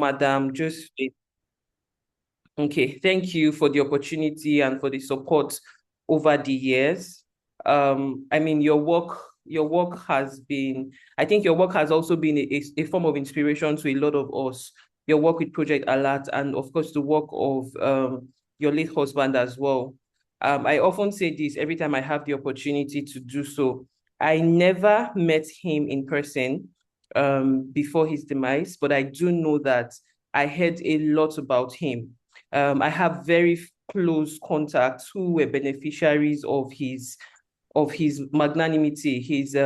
Madam Josephine. Okay, thank you for the opportunity and for the support over the years. I mean, your work has been, I think your work has also been a form of inspiration to a lot of us. Your work with Project Alert and of course the work of your late husband as well. I often say this every time I have the opportunity to do so. I never met him in person before his demise, but I do know that I heard a lot about him. I have very close contacts who were beneficiaries of his magnanimity, his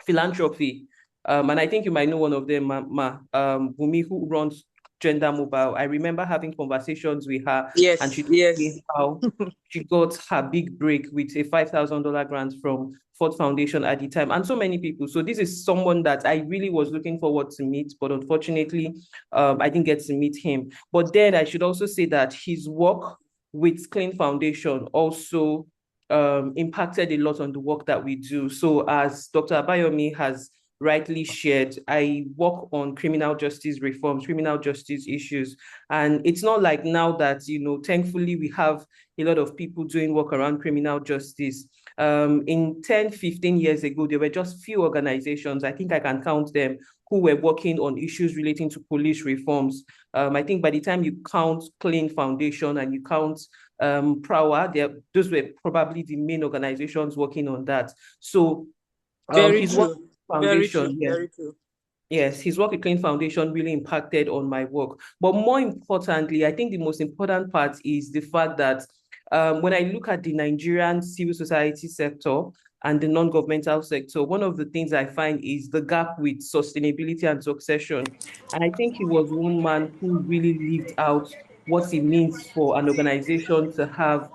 philanthropy. And I think you might know one of them, Bumi, who runs Gender Mobile. I remember having conversations with her, and Yes, she told yes. me how she got her big break with a $5,000 grant from Ford Foundation at the time, and so many people. So this is someone that I really was looking forward to meet, but unfortunately, I didn't get to meet him. But then I should also say that his work with Clean Foundation also impacted a lot on the work that we do. So as Dr. Abayomi has rightly shared, I work on criminal justice reforms, criminal justice issues. And it's not like now that, thankfully we have a lot of people doing work around criminal justice. In 10, 15 years ago, there were just few organizations, I think I can count them, who were working on issues relating to police reforms. I think by the time you count Clean Foundation and you count Prower, those were probably the main organizations working on that. So Very his work true. Very true. foundation, yes, Very true. yes, his work at Clean Foundation really impacted on my work. But more importantly, I think the most important part is the fact that when I look at the Nigerian civil society sector and the non-governmental sector, one of the things I find is the gap with sustainability and succession. And I think he was one man who really lived out what it means for an organization to have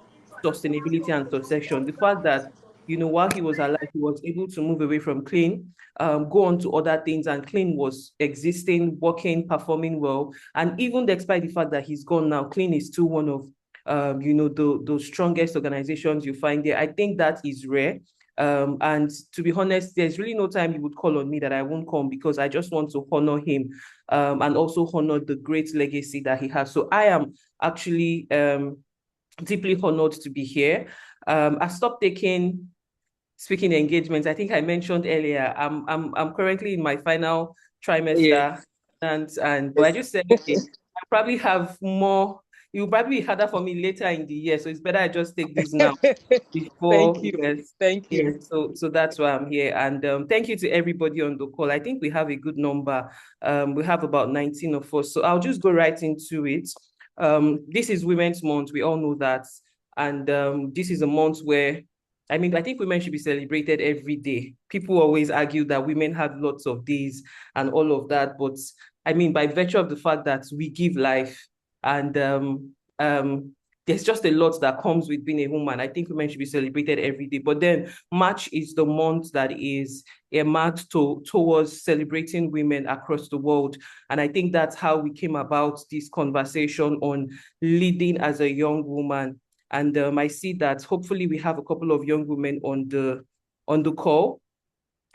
sustainability and succession. The fact that, while he was alive, he was able to move away from clean, go on to other things, and Clean was existing, working, performing well. And even despite the fact that he's gone now, Clean is still one of the strongest organizations you find there. I think that is rare. And to be honest, there's really no time you would call on me that I won't come, because I just want to honor him and also honor the great legacy that he has. So I am actually deeply honored to be here. I stopped taking speaking engagements. I think I mentioned earlier, I'm currently in my final trimester, Yes. and but I Yes. just said, okay, I probably have more. It will probably be harder for me later in the year, so it's better I just take this now Thank before. you. Yes, Thank you. yes. So that's why I'm here, and thank you to everybody on the call. I think we have a good number. We have about 19 of us, so I'll just go right into it. This is Women's Month. We all know that, and this is a month where, I mean, I think women should be celebrated every day. People always argue that women have lots of days and all of that, but I mean, by virtue of the fact that we give life, and there's just a lot that comes with being a woman. I think women should be celebrated every day. But then March is the month that is earmarked towards celebrating women across the world. And I think that's how we came about this conversation on leading as a young woman. And I see that hopefully we have a couple of young women on the call,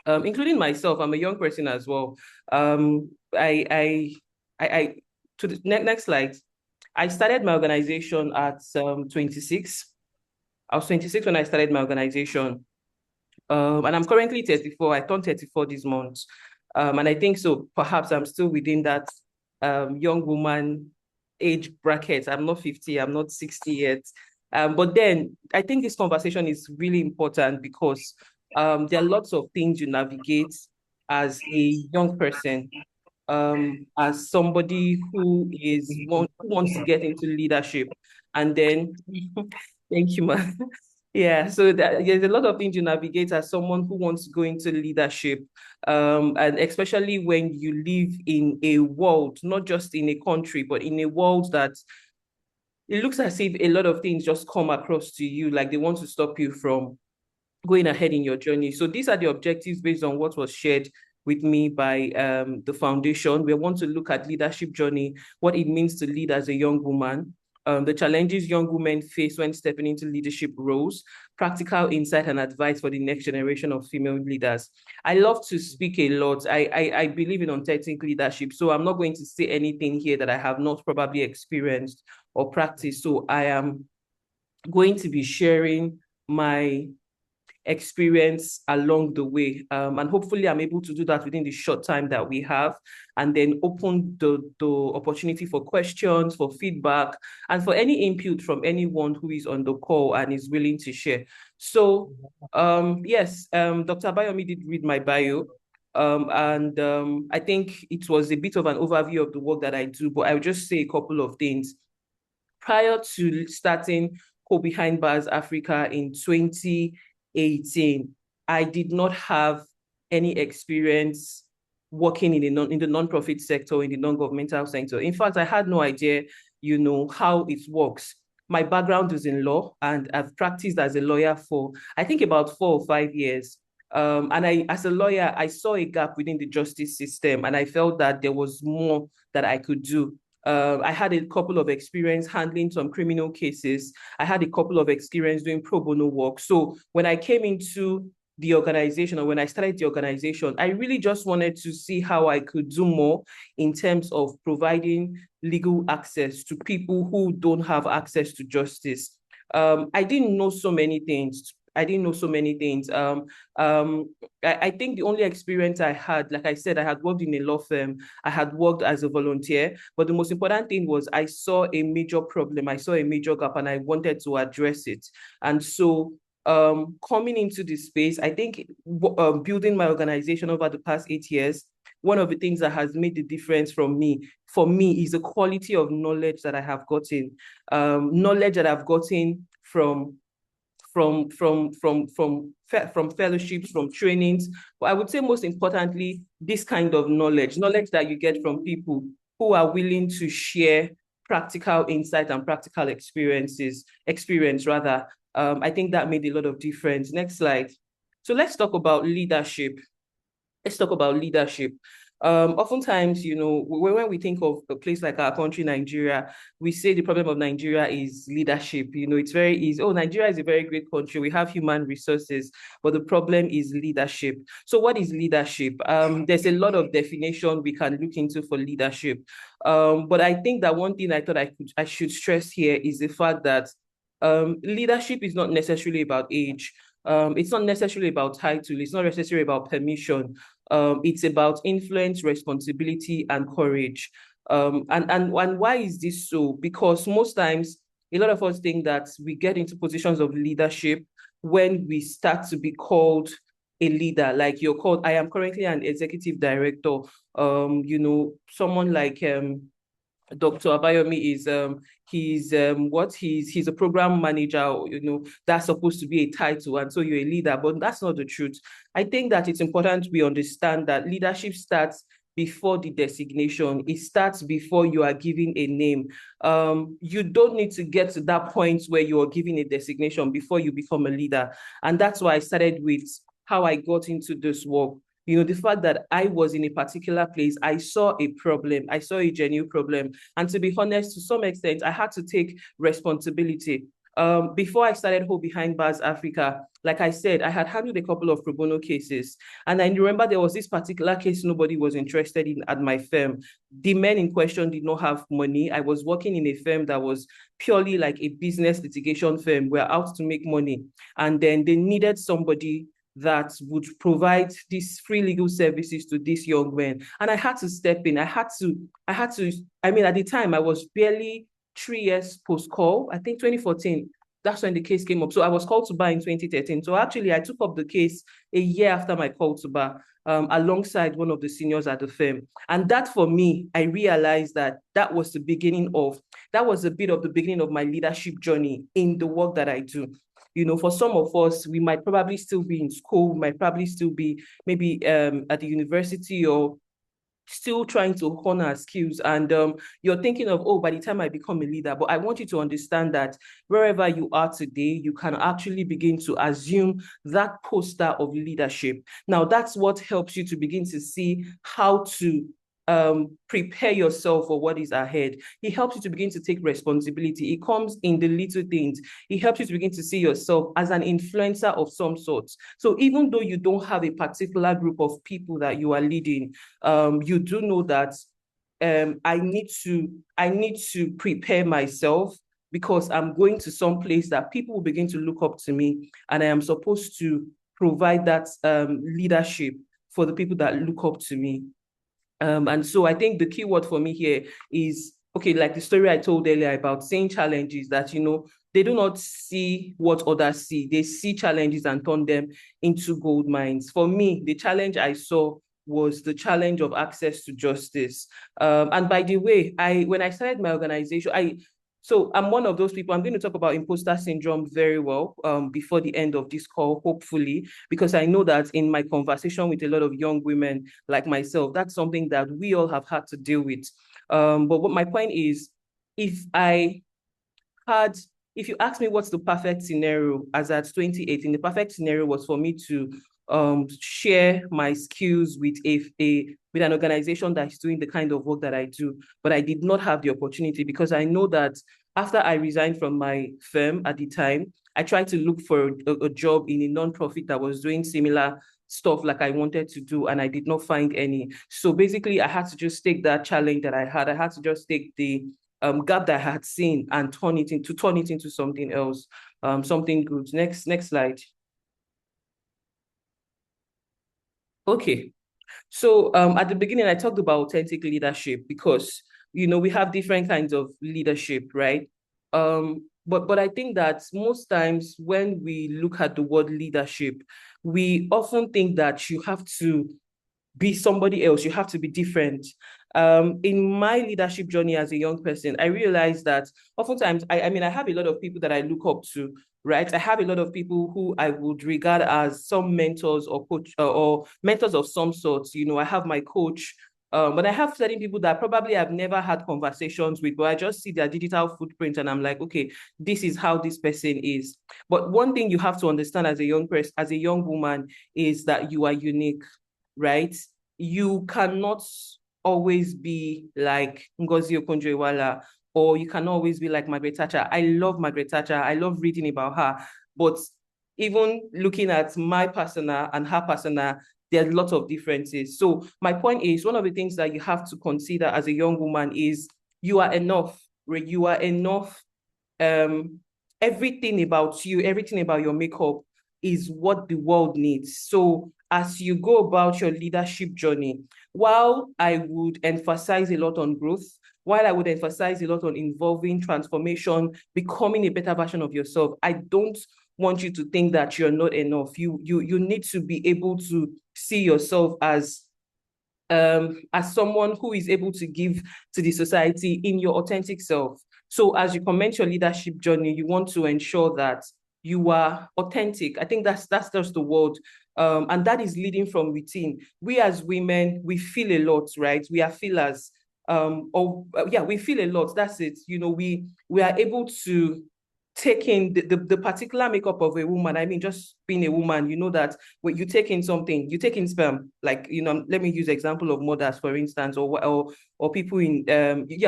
including myself. I'm a young person as well. I to the next slide. I started my organization at 26. I was 26 when I started my organization. And I'm currently 34. I turned 34 this month. And I think so perhaps I'm still within that young woman age bracket. I'm not 50, I'm not 60 yet. But then I think this conversation is really important because there are lots of things you navigate as a young person, as somebody who wants to get into leadership. And then, thank you, man. Yeah, so there's a lot of things you navigate as someone who wants to go into leadership, and especially when you live in a world, not just in a country, but in a world that it looks as if a lot of things just come across to you, like they want to stop you from going ahead in your journey. So these are the objectives based on what was shared with me by the foundation. We want to look at leadership journey, what it means to lead as a young woman, the challenges young women face when stepping into leadership roles, practical insight and advice for the next generation of female leaders. I love to speak a lot. I believe in authentic leadership, so I'm not going to say anything here that I have not probably experienced or practiced. So I am going to be sharing my experience along the way. And hopefully I'm able to do that within the short time that we have, and then open the opportunity for questions, for feedback, and for any input from anyone who is on the call and is willing to share. So yes, Dr. Abayomi did read my bio. And I think it was a bit of an overview of the work that I do, but I'll just say a couple of things. Prior to starting Co Behind Bars Africa in 2018, I did not have any experience working in the non-profit sector, in the non-governmental sector. In fact, I had no idea, how it works. My background is in law, and I've practiced as a lawyer for, I think, about 4 or 5 years. And as a lawyer, I saw a gap within the justice system, and I felt that there was more that I could do. I had a couple of experience handling some criminal cases. I had a couple of experience doing pro bono work. So when I came into the organization, or when I started the organization, I really just wanted to see how I could do more in terms of providing legal access to people who don't have access to justice. I didn't know so many things. I think the only experience I had, like I said, I had worked in a law firm. I had worked as a volunteer, but the most important thing was I saw a major problem. I saw a major gap, and I wanted to address it. And so coming into this space, I think building my organization over the past 8 years, one of the things that has made the difference for me is the quality of knowledge that I have gotten, knowledge that I've gotten from fellowships, from trainings. But I would say most importantly, this kind of knowledge that you get from people who are willing to share practical insight and practical experience. I think that made a lot of difference. Next slide. So let's talk about leadership. Oftentimes, when we think of a place like our country, Nigeria, we say the problem of Nigeria is leadership. It's very easy. Oh, Nigeria is a very great country. We have human resources, but the problem is leadership. So what is leadership? There's a lot of definition we can look into for leadership. But I think that one thing I thought I should stress here is the fact that leadership is not necessarily about age. It's not necessarily about title. It's not necessarily about permission. It's about influence, responsibility, and courage. And why is this so? Because most times, a lot of us think that we get into positions of leadership when we start to be called a leader. Like you're called, I am currently an executive director. Someone like Dr. Abayomi is he's a program manager, that's supposed to be a title, and so you're a leader, but that's not the truth. I think that it's important we understand that leadership starts before the designation. It starts before you are given a name. You don't need to get to that point where you are given a designation before you become a leader. And that's why I started with how I got into this work. The fact that I was in a particular place, I saw a problem, I saw a genuine problem. And to be honest, to some extent, I had to take responsibility. Before I started Hold Behind Bars Africa, like I said, I had handled a couple of pro bono cases. And I remember there was this particular case nobody was interested in at my firm. The men in question did not have money. I was working in a firm that was purely like a business litigation firm. We're out to make money. And then they needed somebody that would provide these free legal services to these young men. And I had to step in. At the time, I was barely 3 years post-call. I think 2014, that's when the case came up. So I was called to bar in 2013. So actually, I took up the case a year after my call to bar, alongside one of the seniors at the firm. And that, for me, I realized that was a bit of the beginning of my leadership journey in the work that I do. For some of us, we might probably still be in school, we might probably still be maybe at the university, or still trying to hone our skills. And you're thinking of, oh, by the time I become a leader. But I want you to understand that wherever you are today, you can actually begin to assume that poster of leadership. Now, that's what helps you to begin to see how to prepare yourself for what is ahead. It helps you to begin to take responsibility. It comes in the little things. It helps you to begin to see yourself as an influencer of some sort. So even though you don't have a particular group of people that you are leading, you do know that I need to prepare myself because I'm going to some place that people will begin to look up to me, and I am supposed to provide that leadership for the people that look up to me. And so I think the key word for me here is, okay, like the story I told earlier about seeing challenges that, they do not see what others see. They see challenges and turn them into gold mines. For me, the challenge I saw was the challenge of access to justice. And by the way, when I started my organization, so I'm one of those people. I'm going to talk about imposter syndrome very well before the end of this call, hopefully, because I know that in my conversation with a lot of young women like myself, that's something that we all have had to deal with. But what my point is, if I had, if you ask me what's the perfect scenario as at 2018, the perfect scenario was for me to share my skills with with an organization that's doing the kind of work that I do. But I did not have the opportunity because I know that after I resigned from my firm at the time, I tried to look for a job in a nonprofit that was doing similar stuff like I wanted to do, and I did not find any. So basically, I had to just take that challenge that I had. I had to just take the gap that I had seen and turn it into something else, something good. Next slide. Okay. So at the beginning, I talked about authentic leadership because, we have different kinds of leadership, right? But I think that most times when we look at the word leadership, we often think that you have to be somebody else. You have to be different. In my leadership journey as a young person, I realized that oftentimes, I mean, I have a lot of people that I look up to, right? I have a lot of people who I would regard as some mentors or coach or mentors of some sorts. I have my coach, but I have certain people that probably I've never had conversations with, but I just see their digital footprint and I'm like, okay, this is how this person is. But one thing you have to understand as a young person, as a young woman, is that you are unique, right? You cannot always be like Ngozi Okonjo-Iweala, or you can always be like Margaret Thatcher. I love Margaret Thatcher. I love reading about her. But even looking at my persona and her persona, there's lots of differences. So my point is, one of the things that you have to consider as a young woman is you are enough. You are enough. Um, Everything about you, everything about your makeup is what the world needs. So as you go about your leadership journey, while I would emphasize a lot on growth, while I would emphasize a lot on involving transformation, becoming a better version of yourself, I don't want you to think that you're not enough. You need to be able to see yourself as someone who is able to give to the society in your authentic self. So as you commence your leadership journey, you want to ensure that you are authentic. I think that's just the word. And that is leading from within. We as women, we feel a lot, right? We are feelers. We feel a lot. That's it. We are able to take in the particular makeup of a woman. I mean, just being a woman, that when you take in something, you take in sperm, like, let me use example of mothers, for instance, or people in,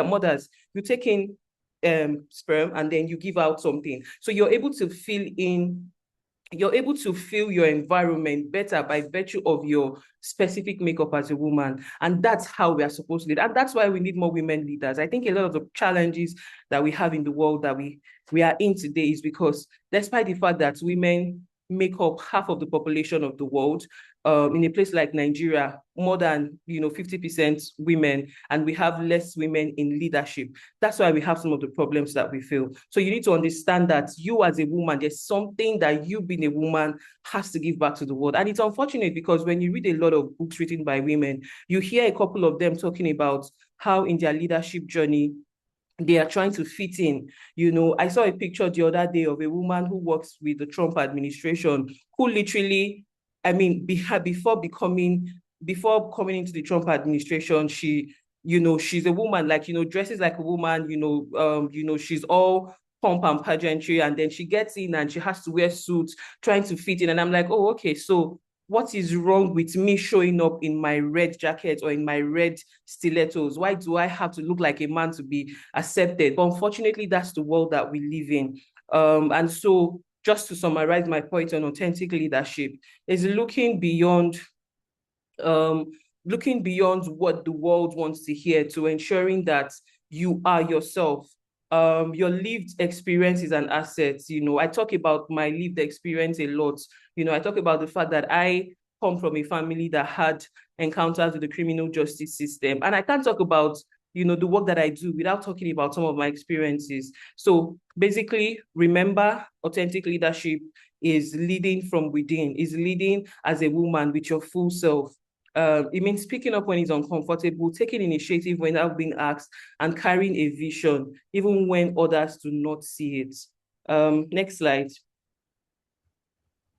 mothers, you take in sperm and then you give out something. So you're able to feel your environment better by virtue of your specific makeup as a woman. And that's how we are supposed to lead. And that's why we need more women leaders. I think a lot of the challenges that we have in the world that we are in today is because despite the fact that women make up half of the population of the world, in a place like Nigeria, more than 50% women, and we have less women in leadership. That's why we have some of the problems that we feel. So you need to understand that you as a woman, there's something that you being a woman has to give back to the world. And it's unfortunate because when you read a lot of books written by women, you hear a couple of them talking about how in their leadership journey, they are trying to fit in. I saw a picture the other day of a woman who works with the Trump administration, who literally, I mean, before coming into the Trump administration, she's a woman, like, dresses like a woman, she's all pomp and pageantry, and then she gets in and she has to wear suits, trying to fit in. And I'm like, oh, okay, so what is wrong with me showing up in my red jacket or in my red stilettos? Why do I have to look like a man to be accepted? But unfortunately, that's the world that we live in. And so just to summarize my point on authentic leadership is um, looking beyond what the world wants to hear to ensuring that you are yourself. Your lived experience is an asset. I talk about my lived experience a lot. I talk about the fact that I come from a family that had encounters with the criminal justice system. And I can't talk about, the work that I do without talking about some of my experiences. So basically, remember, authentic leadership is leading from within, is leading as a woman with your full self. It means speaking up when it's uncomfortable, taking initiative when I've been asked, and carrying a vision, even when others do not see it. Next slide.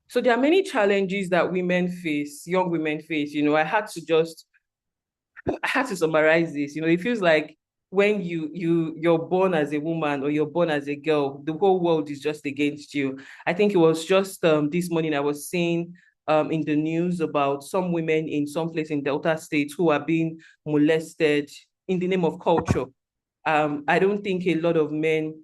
So there are many challenges that young women face. I had to summarize this. It feels like when you're born as a woman or you're born as a girl, the whole world is just against you. I think it was just this morning I was seeing in the news about some women in some place in Delta State who are being molested in the name of culture. I don't think a lot of men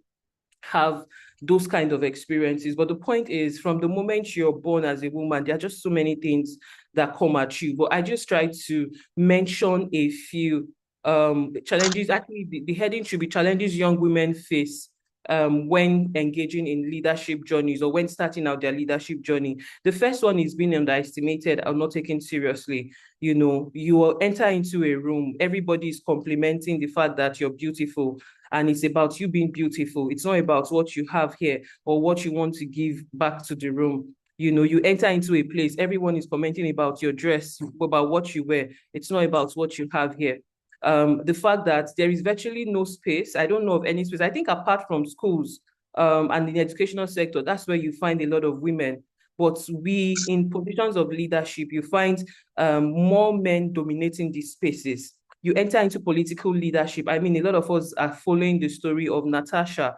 have those kind of experiences. But the point is, from the moment you're born as a woman, there are just so many things that come at you. But I just try to mention a few challenges. Actually, the heading should be challenges young women face when engaging in leadership journeys or when starting out their leadership journey. The first one is being underestimated or not taken seriously. You will enter into a room, everybody is complimenting the fact that you're beautiful, and it's about you being beautiful. It's not about what you have here or what you want to give back to the room. You enter into a place, everyone is commenting about your dress, about what you wear. It's not about what you have here. The fact that there is virtually no space, I don't know of any space. I think apart from schools and the educational sector, that's where you find a lot of women. But we, in positions of leadership, you find more men dominating these spaces. You enter into political leadership. I mean, a lot of us are following the story of Natasha.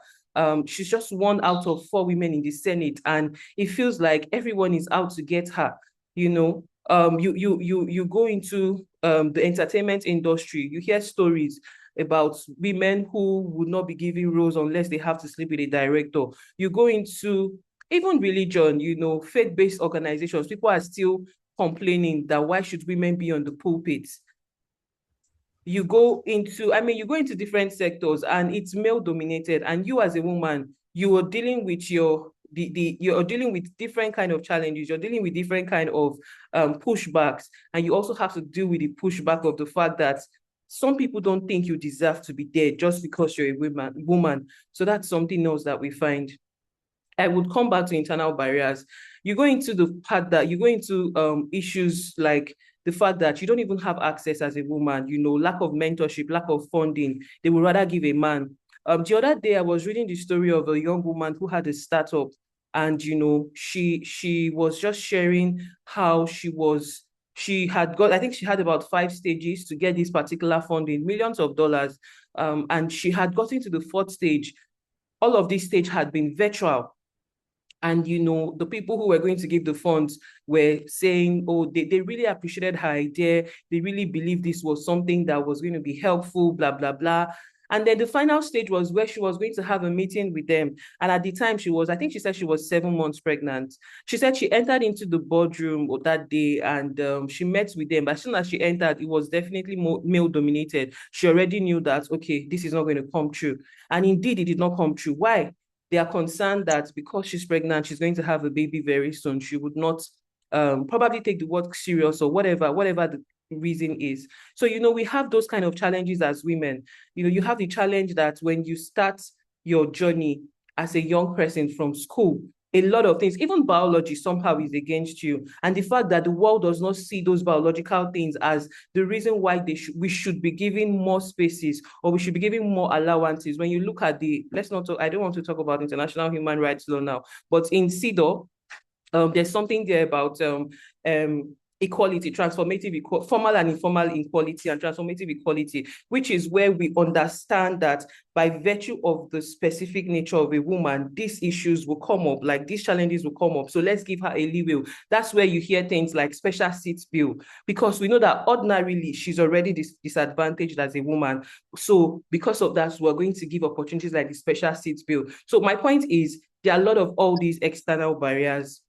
She's just one out of 4 women in the Senate, and it feels like everyone is out to get her. You go into the entertainment industry. You hear stories about women who would not be given roles unless they have to sleep with a director. You go into even religion, faith-based organizations. People are still complaining that why should women be on the pulpit? You go into different sectors and it's male dominated, and you as a woman, you are dealing with you're dealing with different kind of challenges, you're dealing with different kind of pushbacks, and you also have to deal with the pushback of the fact that some people don't think you deserve to be there just because you're a woman. So that's something else that we find. I would come back to internal barriers. You go into the part that you go into issues like the fact that you don't even have access as a woman, lack of mentorship, lack of funding. They would rather give a man. The other day I was reading the story of a young woman who had a startup, and she was just sharing how she had got, I think she had about 5 stages to get this particular funding, millions of dollars. And she had gotten to the 4th stage. All of this stage had been virtual, and the people who were going to give the funds were saying, oh, they really appreciated her idea, they really believed this was something that was going to be helpful, blah blah blah. And then the final stage was where she was going to have a meeting with them. And at the time I think she said she was 7 months pregnant. She said she entered into the boardroom that day, and she met with them. But as soon as she entered, it was definitely male dominated. She already knew that, okay, this is not going to come true. And indeed, it did not come true. Why? They are concerned that because she's pregnant, she's going to have a baby very soon. She would not probably take the work serious, or whatever the reason is. So, we have those kind of challenges as women. You have the challenge that when you start your journey as a young person from school, a lot of things, even biology somehow is against you. And the fact that the world does not see those biological things as the reason why we should be giving more spaces, or we should be giving more allowances. When you look at let's not talk, I don't want to talk about international human rights law now, but in CEDAW, there's something there about equality, formal and informal equality and transformative equality, which is where we understand that by virtue of the specific nature of a woman, these issues will come up, like these challenges will come up. So let's give her a leeway. That's where you hear things like special seats bill, because we know that ordinarily she's already disadvantaged as a woman. So because of that, we're going to give opportunities like the special seats bill. So my point is, there are a lot of all these external barriers.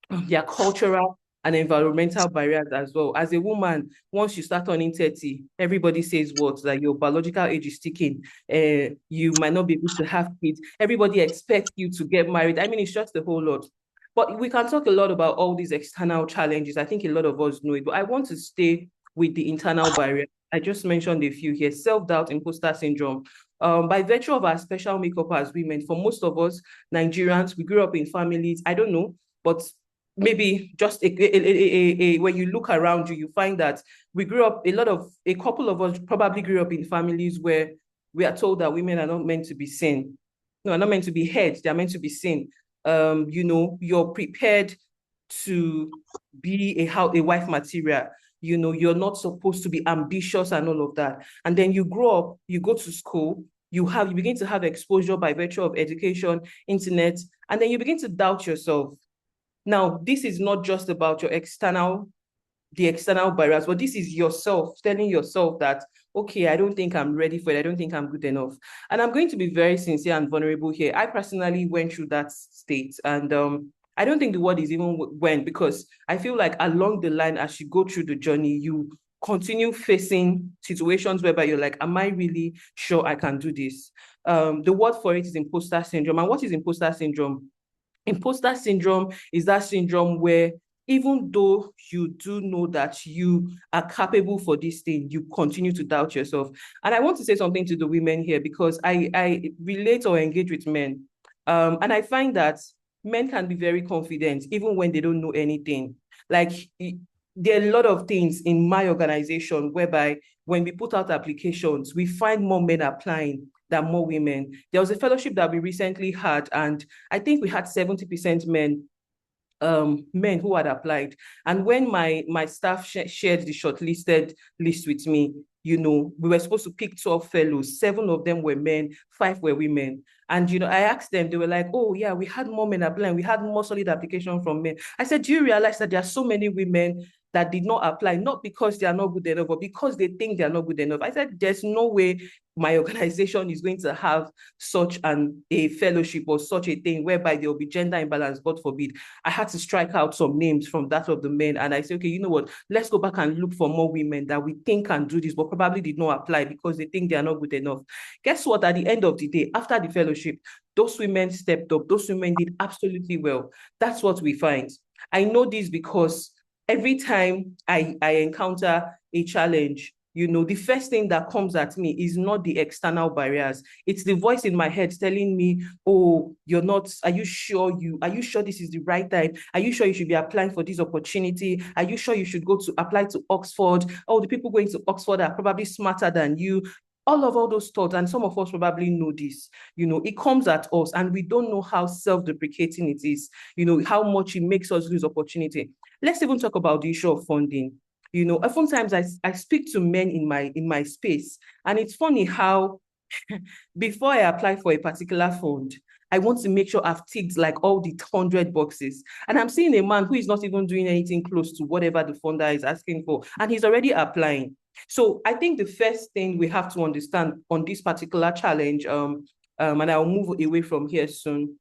There are cultural and environmental barriers as well. As a woman, once you start turning 30, everybody says what? Like your biological age is ticking. You might not be able to have kids. Everybody expects you to get married. I mean, it's just a whole lot. But we can talk a lot about all these external challenges. I think a lot of us know it, but I want to stay with the internal barrier. I just mentioned a few here: self-doubt, imposter syndrome. By virtue of our special makeup as women, for most of us Nigerians, we grew up in families, I don't know, but maybe just when you look around you, you find that we grew up, a couple of us probably grew up in families where we are told that women are not meant to be seen. No, are not meant to be heard. They're meant to be seen. You're prepared to be a wife material. You're not supposed to be ambitious and all of that. And then you grow up, you go to school, you begin to have exposure by virtue of education, internet, and then you begin to doubt yourself. Now, this is not just about the external barriers, but this is yourself telling yourself that, okay, I don't think I'm ready for it. I don't think I'm good enough. And I'm going to be very sincere and vulnerable here. I personally went through that state, and I don't think the word is even when, because I feel like along the line, as you go through the journey, you continue facing situations whereby you're like, am I really sure I can do this? The word for it is imposter syndrome. And what is imposter syndrome? Imposter syndrome is that syndrome where even though you do know that you are capable for this thing, you continue to doubt yourself. And I want to say something to the women here, because I relate or engage with men. And I find that men can be very confident even when they don't know anything. Like, there are a lot of things in my organization whereby when we put out applications, we find more men applying than more women. There was a fellowship that we recently had, and I think we had 70% men who had applied. And when my staff shared the shortlisted list with me, we were supposed to pick 12 fellows. 7 of them were men, 5 were women. And, I asked them, they were like, oh yeah, we had more men applying. We had more solid application from men. I said, do you realize that there are so many women that did not apply, not because they are not good enough, but because they think they are not good enough? I said, there's no way my organization is going to have such a fellowship or such a thing whereby there will be gender imbalance, God forbid. I had to strike out some names from that of the men. And I said, okay, you know what? Let's go back and look for more women that we think can do this, but probably did not apply because they think they are not good enough. Guess what? At the end of the day, after the fellowship, those women stepped up. Those women did absolutely well. That's what we find. I know this because every time I encounter a challenge, the first thing that comes at me is not the external barriers. It's the voice in my head telling me, oh, are you sure this is the right time? Are you sure you should be applying for this opportunity? Are you sure you should apply to Oxford? Oh, the people going to Oxford are probably smarter than you. All those thoughts, and some of us probably know this, it comes at us, and we don't know how self-deprecating it is, how much it makes us lose opportunity. Let's even talk about the issue of funding. Oftentimes I speak to men in my space, and it's funny how before I apply for a particular fund, I want to make sure I've ticked like all the 100 boxes. And I'm seeing a man who is not even doing anything close to whatever the funder is asking for, and he's already applying. So I think the first thing we have to understand on this particular challenge, and I'll move away from here soon,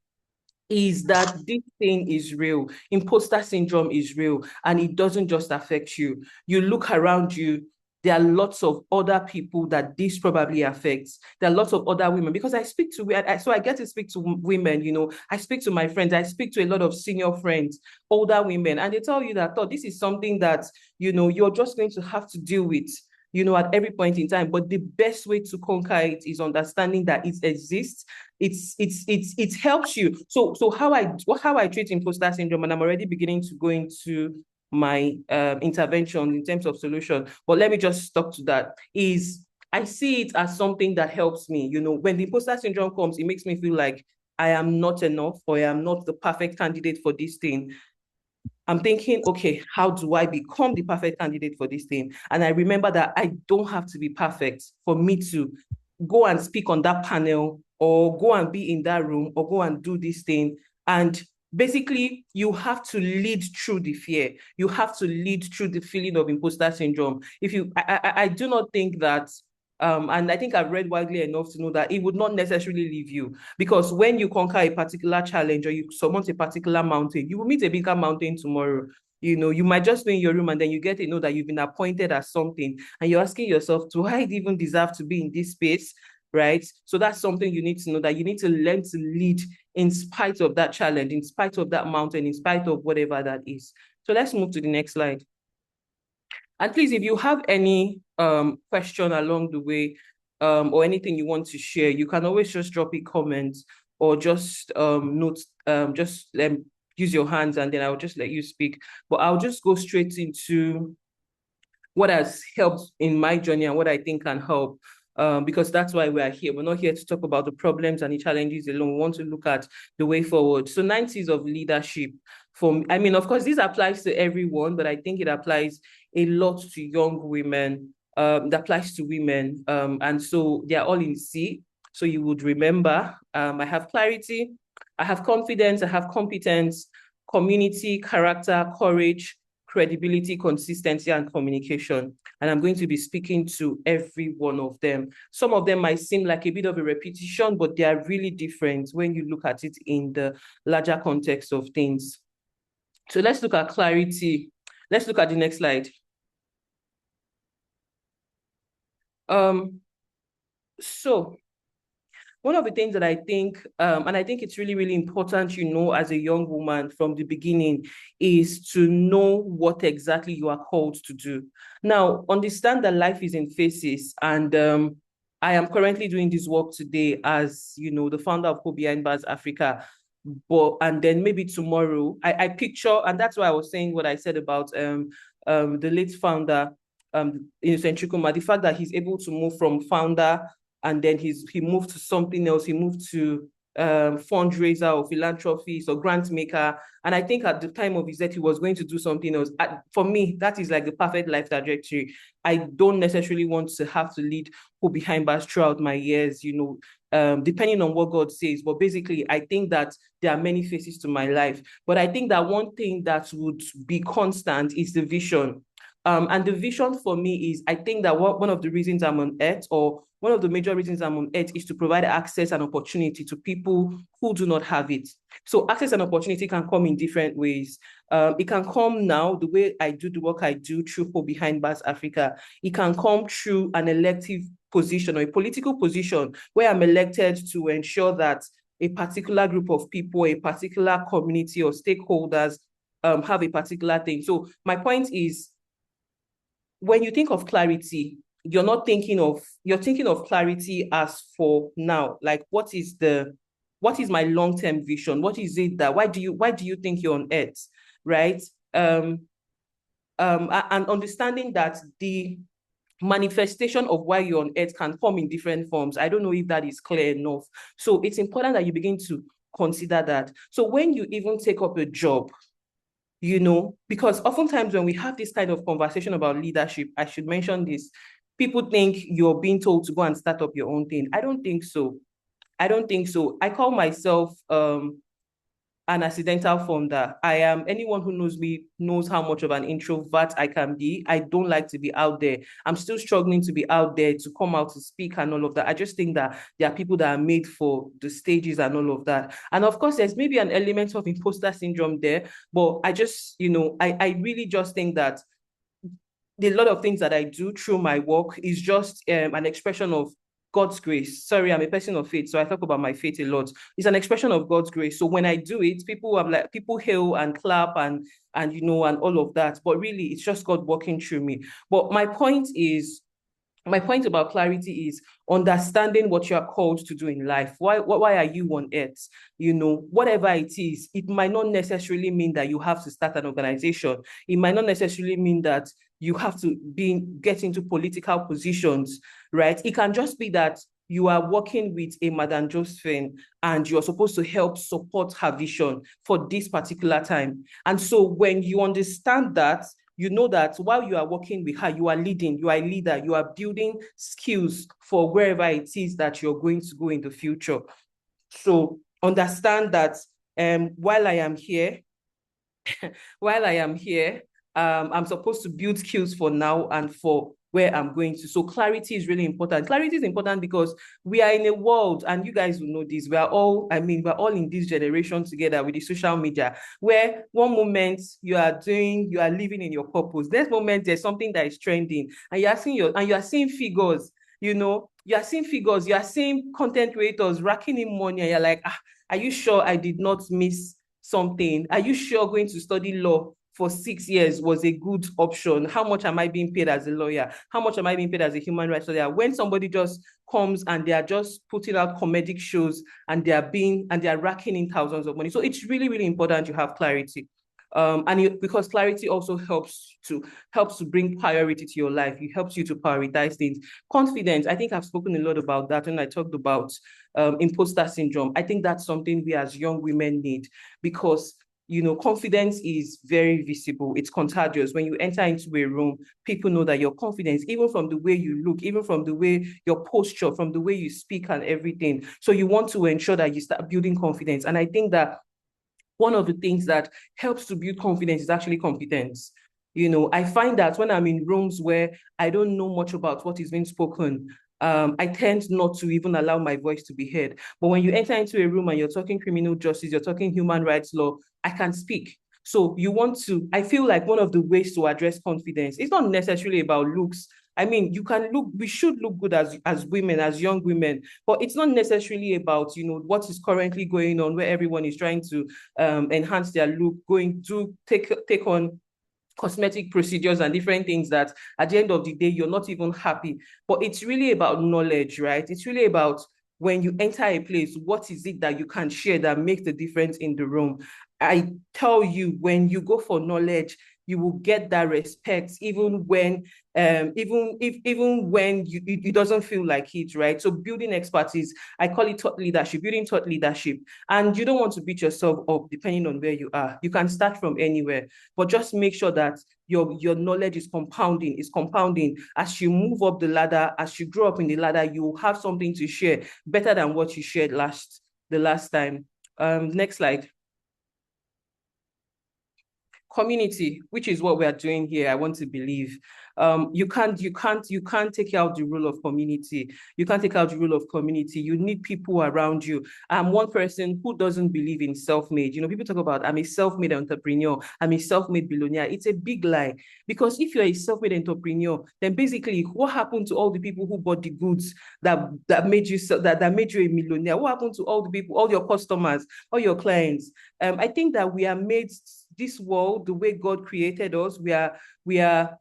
is that this thing is real. Imposter syndrome is real, and it doesn't just affect you. You look around you, there are lots of other people that this probably affects. There are lots of other women, because I speak to, so I get to speak to women, I speak to my friends, I speak to a lot of senior friends, older women, and they tell you that, oh, this is something that, you're just going to have to deal with, at every point in time. But the best way to conquer it is understanding that it exists. It helps you. So how I treat imposter syndrome, and I'm already beginning to go into my intervention in terms of solution, but let me just stop to that, is I see it as something that helps me. When the imposter syndrome comes, it makes me feel like I am not enough, or I am not the perfect candidate for this thing. I'm thinking, okay, how do I become the perfect candidate for this thing? And I remember that I don't have to be perfect for me to go and speak on that panel or go and be in that room or go and do this thing. And basically, you have to lead through the fear. You have to lead through the feeling of imposter syndrome. I do not think that and I think I've read widely enough to know that it would not necessarily leave you, because when you conquer a particular challenge or you surmount a particular mountain, you will meet a bigger mountain tomorrow. You might just be in your room and then you get to know that you've been appointed as something, and you're asking yourself, do I even deserve to be in this space? Right? So that's something you need to know, that you need to learn to lead in spite of that challenge, in spite of that mountain, in spite of whatever that is. So let's move to the next slide. And please, if you have any question along the way, or anything you want to share, you can always just drop a comment or just use your hands, and then I'll just let you speak. But I'll just go straight into what has helped in my journey and what I think can help. Because that's why we are here. We're not here to talk about the problems and the challenges alone. We want to look at the way forward. So 90s of leadership. I mean, of course, this applies to everyone, but I think it applies a lot to young women. That applies to women. And so they're all in C. So you would remember, I have clarity, I have confidence, I have competence, community, character, courage, credibility, consistency, and communication. And I'm going to be speaking to every one of them. Some of them might seem like a bit of a repetition, but they are really different when you look at it in the larger context of things. So let's look at clarity. Let's look at the next slide. So one of the things that I think, and I think it's really, really important, as a young woman from the beginning, is to know what exactly you are called to do. Now, understand that life is in phases, and I am currently doing this work today as, the founder of Go Behind Bars Africa. And then maybe tomorrow, I picture, and that's why I was saying what I said about the late founder, Innocent Chukwuma, the fact that he's able to move from founder, and then he moved to something else. He moved to fundraiser or philanthropist or grant maker. And I think at the time of his death, he was going to do something else. For me, that is like the perfect life trajectory. I don't necessarily want to have to lead Go Behind Bars throughout my years, depending on what God says. But basically, I think that there are many phases to my life. But I think that one thing that would be constant is the vision. And the vision for me is, I think that one of the reasons I'm on earth, or one of the major reasons I'm on earth, is to provide access and opportunity to people who do not have it. So access and opportunity can come in different ways. It can come now, the way I do the work I do through Go Behind Bars Africa. It can come through an elective position or a political position where I'm elected to ensure that a particular group of people, a particular community or stakeholders have a particular thing. So my point is, when you think of clarity, you're thinking of clarity as for now. Like, what is my long-term vision? What is it that, why do you think you're on earth? Right? And understanding that the manifestation of why you're on earth can come in different forms. I don't know if that is clear enough. So it's important that you begin to consider that. So when you even take up a job, because oftentimes when we have this kind of conversation about leadership, I should mention this, people think you're being told to go and start up your own thing. I don't think so. I call myself an accidental founder. Anyone who knows me knows how much of an introvert I can be. I don't like to be out there. I'm still struggling to be out there, to come out to speak and all of that. I just think that there are people that are made for the stages and all of that. And of course, there's maybe an element of imposter syndrome there, but I just, I really just think that a lot of things that I do through my work is just an expression of God's grace. Sorry, I'm a person of faith, so I talk about my faith a lot. It's an expression of God's grace. So when I do it, people hail and clap and all of that. But really, it's just God working through me. But my point about clarity is understanding what you are called to do in life. Why are you on earth? Whatever it is, it might not necessarily mean that you have to start an organization. It might not necessarily mean that you have to get into political positions, right? It can just be that you are working with a Madam Josephine and you're supposed to help support her vision for this particular time. And so when you understand that, you know that while you are working with her, you are leading, you are a leader, you are building skills for wherever it is that you're going to go in the future. So understand that while I am here, I'm supposed to build skills for now and for where I'm going to. So clarity is really important. Clarity is important because we are in a world, and you guys will know this, we're all in this generation together with the social media, where one moment you are living in your purpose. Next moment, there's something that is trending, and you are seeing figures, you are seeing content creators racking in money, and you're like, are you sure I did not miss something? Are you sure going to study law for 6 years was a good option? How much am I being paid as a lawyer? How much am I being paid as a human rights lawyer? When somebody just comes and they are just putting out comedic shows and they are racking in thousands of money. So it's really, really important to have clarity. Because clarity also helps to bring priority to your life. It helps you to prioritize things. Confidence, I think I've spoken a lot about that when I talked about imposter syndrome. I think that's something we as young women need, because confidence is very visible. It's contagious. When you enter into a room, people know that you're confident, even from the way you look, even from the way your posture, from the way you speak and everything. So you want to ensure that you start building confidence. And I think that one of the things that helps to build confidence is actually competence. I find that when I'm in rooms where I don't know much about what is being spoken, I tend not to even allow my voice to be heard. But when you enter into a room and you're talking criminal justice, you're talking human rights law, I can speak. So I feel like one of the ways to address confidence, it's not necessarily about looks. I mean, we should look good as women, as young women, but it's not necessarily about, what is currently going on, where everyone is trying to enhance their look, going to take on cosmetic procedures and different things that at the end of the day, you're not even happy. But it's really about knowledge, right? It's really about when you enter a place, what is it that you can share that makes the difference in the room? I tell you, when you go for knowledge, you will get that respect, even when it doesn't feel like it, right? So building expertise, I call it building thought leadership. And you don't want to beat yourself up depending on where you are. You can start from anywhere, but just make sure that your knowledge is compounding. As you move up the ladder, as you grow up in the ladder, you will have something to share better than what you shared the last time. Next slide. Community, which is what we are doing here, I want to believe. You can't take out the role of community. You can't take out the role of community. You need people around you. I'm one person who doesn't believe in self-made. People talk about, I'm a self-made entrepreneur, I'm a self-made billionaire. It's a big lie, because if you're a self-made entrepreneur, then basically what happened to all the people who bought the goods that made you a millionaire? What happened to all the people, all your customers, all your clients? I think that we are made this world, the way God created us, we are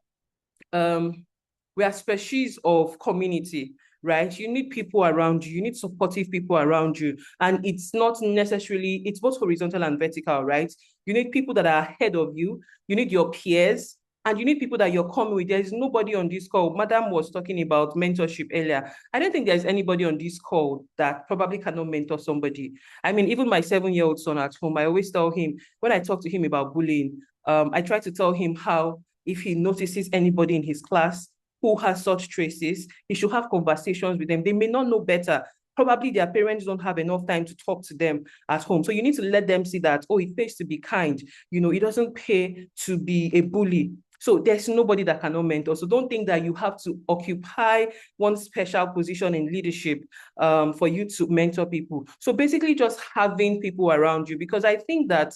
species of community, right? You need people around you. You need supportive people around you. And it's not necessarily, it's both horizontal and vertical, right? You need people that are ahead of you. You need your peers. And you need people that you're coming with. There's nobody on this call. Madam was talking about mentorship earlier. I don't think there's anybody on this call that probably cannot mentor somebody. I mean, even my 7-year-old son at home, I always tell him, when I talk to him about bullying, I try to tell him how, if he notices anybody in his class who has such traces, he should have conversations with them. They may not know better. Probably their parents don't have enough time to talk to them at home. So you need to let them see that, it pays to be kind. It doesn't pay to be a bully. So there's nobody that cannot mentor. So don't think that you have to occupy one special position in leadership for you to mentor people. So basically just having people around you, because I think that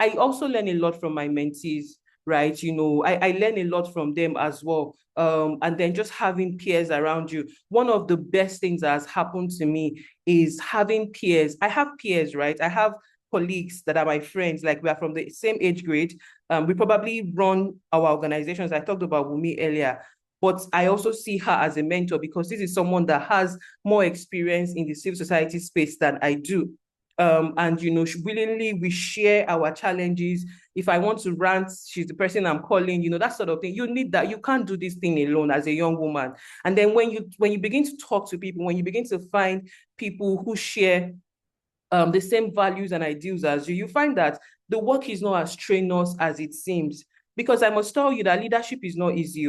I also learn a lot from my mentees, right? I learn a lot from them as well. And then just having peers around you. One of the best things that has happened to me is having peers. I have peers, right? I have colleagues that are my friends, like we are from the same age grade. We probably run our organizations. I talked about Wumi earlier, but I also see her as a mentor, because this is someone that has more experience in the civil society space than I do. and willingly we share our challenges. If I want to rant, she's the person I'm calling, that sort of thing. You need that. You can't do this thing alone as a young woman. And then when you begin to talk to people, when you begin to find people who share the same values and ideals as you, you find that the work is not as strenuous as it seems. Because I must tell you that leadership is not easy.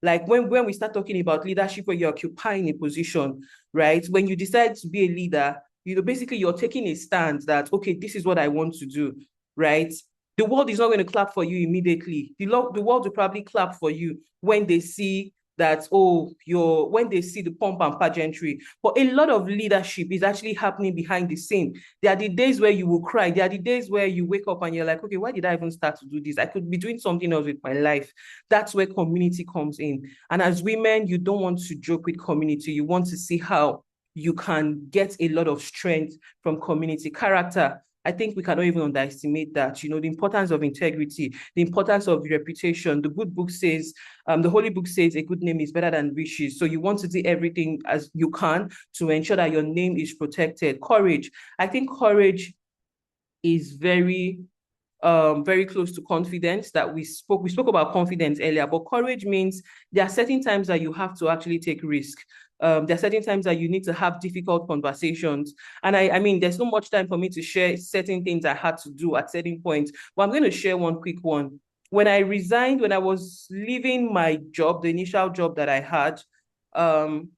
Like when we start talking about leadership, where you're occupying a position, right? When you decide to be a leader, basically you're taking a stand that, okay, this is what I want to do, right? The world is not going to clap for you immediately. The world will probably clap for you when they see that, when they see the pomp and pageantry. But a lot of leadership is actually happening behind the scene. There are the days where you will cry. There are the days where you wake up and you're like, okay, why did I even start to do this? I could be doing something else with my life. That's where community comes in. And as women, you don't want to joke with community. You want to see how you can get a lot of strength from community. Character, I think we cannot even underestimate that, the importance of integrity, the importance of reputation. The good book says, the Holy Book says, a good name is better than riches. So you want to do everything as you can to ensure that your name is protected. Courage. I think courage is very close to confidence. That we spoke about confidence earlier, but courage means there are certain times that you have to actually take risk. There are certain times that you need to have difficult conversations. And I mean, there's not much time for me to share certain things I had to do at certain points, but I'm going to share one quick one. When I resigned, when I was leaving my job, the initial job that I had, the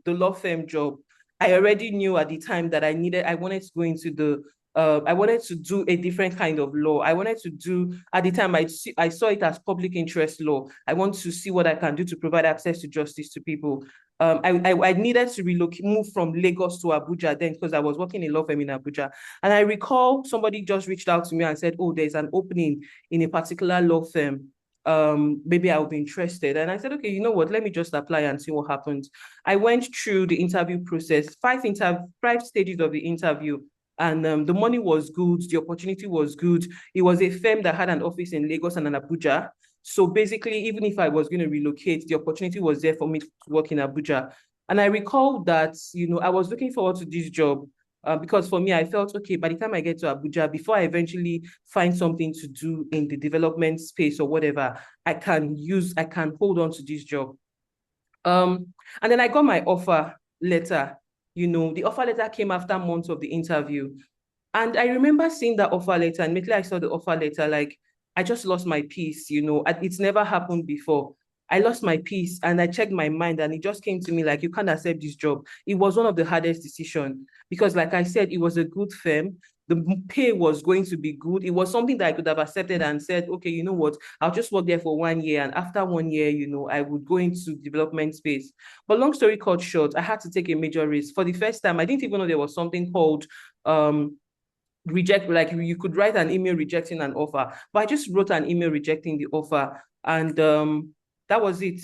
law firm job, I already knew at the time that I wanted to go into I wanted to do a different kind of law. I wanted to do, at the time, I saw it as public interest law. I want to see what I can do to provide access to justice to people. I needed to move from Lagos to Abuja then, because I was working in a law firm in Abuja. And I recall somebody just reached out to me and said, oh, there's an opening in a particular law firm. Maybe I'll be interested. And I said, okay, you know what, let me just apply and see what happens. I went through the interview process, 5 stages of the interview. And the money was good. The opportunity was good. It was a firm that had an office in Lagos and in Abuja. So basically, even if I was going to relocate, the opportunity was there for me to work in Abuja. And I recall that, I was looking forward to this job because for me, I felt, okay, by the time I get to Abuja, before I eventually find something to do in the development space or whatever, I can hold on to this job. And then I got my offer letter. The offer letter came after months of the interview. And I remember seeing that offer letter, and immediately I saw the offer letter, like, I just lost my peace, it's never happened before. I lost my peace and I checked my mind, and it just came to me like, you can't accept this job. It was one of the hardest decisions because, like I said, it was a good firm. The pay was going to be good. It was something that I could have accepted and said, okay, you know what, I'll just work there for 1 year. And after 1 year, I would go into development space. But long story cut short, I had to take a major risk. For the first time, I didn't even know there was something called reject, like you could write an email rejecting an offer. But I just wrote an email rejecting the offer. And that was it.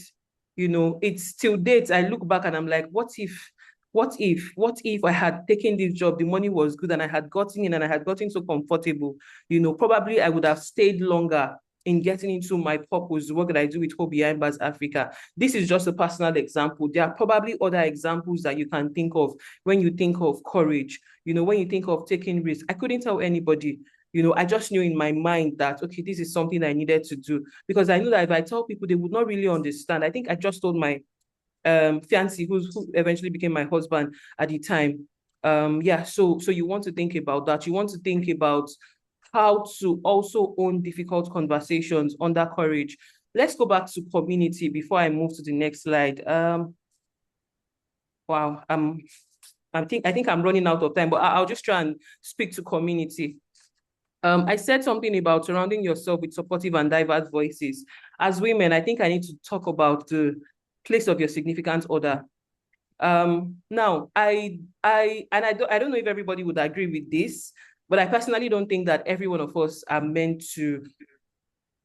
It's till date, I look back and I'm like, what if I had taken this job, the money was good and I had gotten in and I had gotten so comfortable, probably I would have stayed longer in getting into my purpose, the work that I do with Hope Behind Bars Africa. This is just a personal example. There are probably other examples that you can think of when you think of courage, when you think of taking risks. I couldn't tell anybody. I just knew in my mind that, okay, this is something I needed to do, because I knew that if I tell people, they would not really understand. I think I just told my fiancé, who eventually became my husband at the time. So you want to think about that. You want to think about how to also own difficult conversations under courage. Let's go back to community before I move to the next slide. Wow, I think I'm running out of time, but I'll just try and speak to community. I said something about surrounding yourself with supportive and diverse voices. As women, I think I need to talk about the place of your significant other. Now, I don't know if everybody would agree with this, but I personally don't think that every one of us are meant to.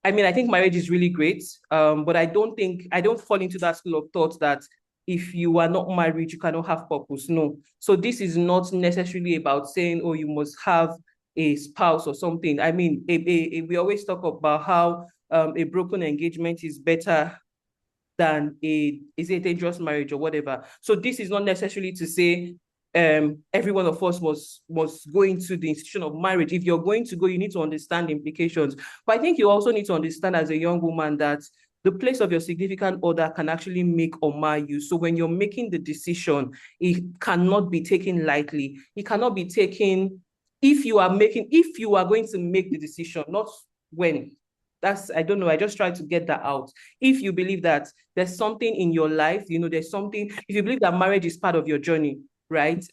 I mean, I think marriage is really great, but I don't fall into that school of thought that if you are not married, you cannot have purpose. No. So this is not necessarily about saying, oh, you must have a spouse or something. I mean, we always talk about how a broken engagement is better than a dangerous marriage or whatever. So this is not necessarily to say every one of us must go into the institution of marriage. If you're going to go, you need to understand the implications. But I think you also need to understand as a young woman that the place of your significant other can actually make or mar you. So when you're making the decision, it cannot be taken lightly. It cannot be taken if you are going to make the decision, not when. I don't know, I just try to get that out. If you believe that there's something in your life, there's something, if you believe that marriage is part of your journey, right?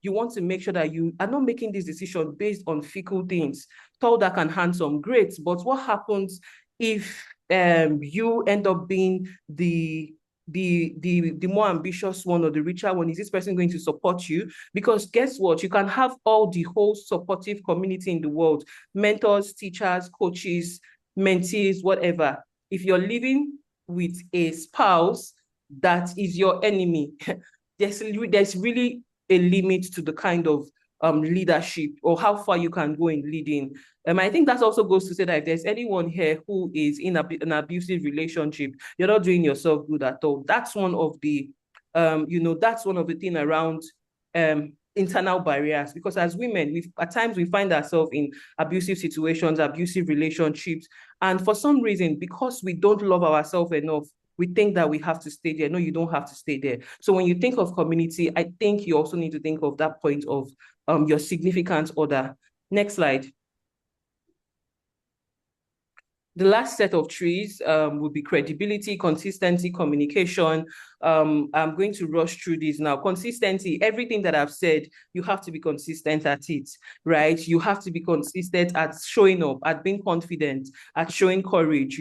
You want to make sure that you are not making this decision based on fickle things. Tall, dark, and handsome, great. But what happens if you end up being the more ambitious one or the richer one? Is this person going to support you? Because guess what? You can have all the whole supportive community in the world, mentors, teachers, coaches, mentees, whatever. If you're living with a spouse that is your enemy, there's really a limit to the kind of leadership or how far you can go in leading. I think that also goes to say that if there's anyone here who is in an abusive relationship, you're not doing yourself good at all. That's one of the, that's one of the things around internal barriers, because as women, at times we find ourselves in abusive situations, abusive relationships, and for some reason, because we don't love ourselves enough, we think that we have to stay there. No, you don't have to stay there. So when you think of community, I think you also need to think of that point of your significant other. Next slide. The last set of trees would be credibility, consistency, communication. I'm going to rush through this now. Consistency, everything that I've said, you have to be consistent at it, right? You have to be consistent at showing up, at being confident, at showing courage,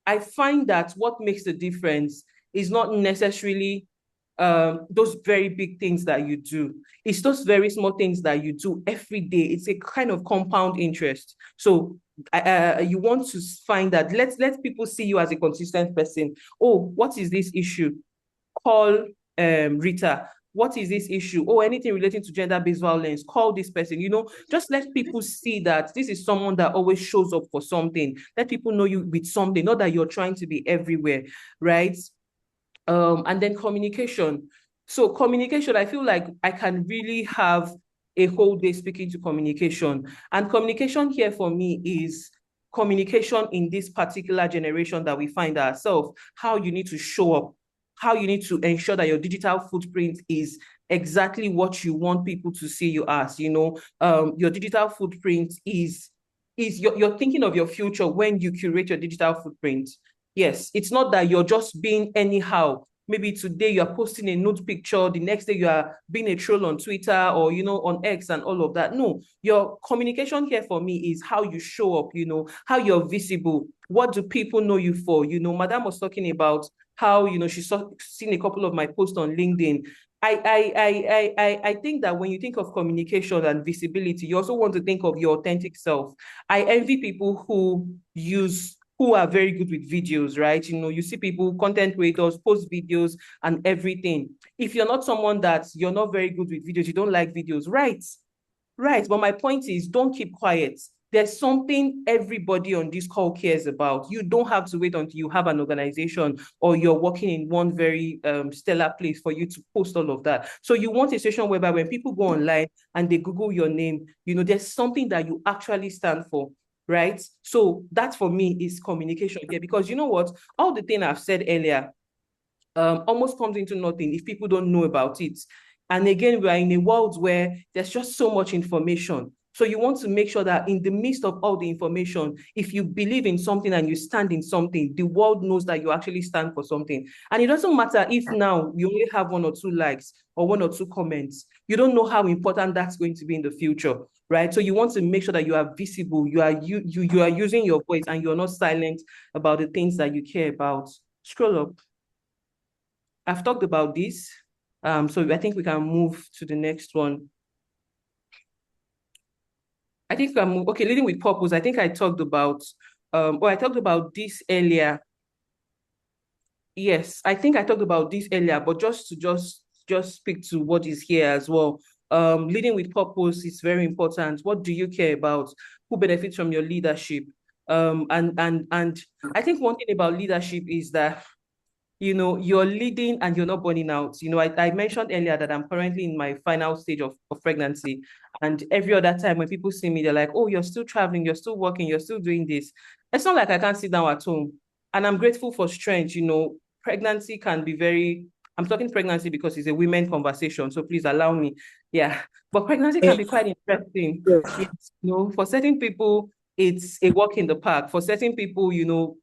I find that what makes the difference is not necessarily those very big things that you do. It's those very small things that you do every day. It's a kind of compound interest. So you want to find that, let people see you as a consistent person. Oh, what is this issue? Call Rita. What is this issue? Oh, anything relating to gender-based violence, call this person. Just let people see that this is someone that always shows up for something. Let people know you with something, not that you're trying to be everywhere, right? And then communication. So communication, I feel like I can really have a whole day speaking to communication. And communication here for me is communication in this particular generation that we find ourselves, how you need to show up, how you need to ensure that your digital footprint is exactly what you want people to see you as. Your digital footprint is you're thinking of your future when you curate your digital footprint. Yes, it's not that you're just being anyhow. Maybe today you are posting a nude picture, the next day you are being a troll on Twitter or, on X and all of that. No, your communication here for me is how you show up, how you're visible. What do people know you for? Madam was talking about how, she's seen a couple of my posts on LinkedIn. I think that when you think of communication and visibility, you also want to think of your authentic self. I envy people who are very good with videos, right? You see people, content creators, post videos and everything. If you're not someone you're not very good with videos, you don't like videos, right? Right. But my point is, don't keep quiet. There's something everybody on this call cares about. You don't have to wait until you have an organization or you're working in one very stellar place for you to post all of that. So you want a situation whereby when people go online and they Google your name, there's something that you actually stand for, right? So that for me is communication here, because you know what? All the thing I've said earlier almost comes into nothing if people don't know about it. And again, we are in a world where there's just so much information. So you want to make sure that in the midst of all the information, if you believe in something and you stand in something, the world knows that you actually stand for something. And it doesn't matter if now you only have 1 or 2 likes or 1 or 2 comments. You don't know how important that's going to be in the future, right? So you want to make sure that you are visible, you are using your voice, and you're not silent about the things that you care about. Scroll up. I've talked about this. So I think we can move to the next one. I think okay, leading with purpose. I think I talked about I talked about this earlier. Yes, I think I talked about this earlier, but just speak to what is here as well. Leading with purpose is very important. What do you care about? Who benefits from your leadership? And I think one thing about leadership is that you're leading and you're not burning out. I mentioned earlier that I'm currently in my final stage of pregnancy. And every other time when people see me, they're like, oh, you're still traveling, you're still working, you're still doing this. It's not like I can't sit down at home. And I'm grateful for strength. Pregnancy can be I'm talking pregnancy because it's a women conversation. So please allow me. Yeah. But pregnancy can be quite interesting. Yes, for certain people, it's a walk in the park. For certain people,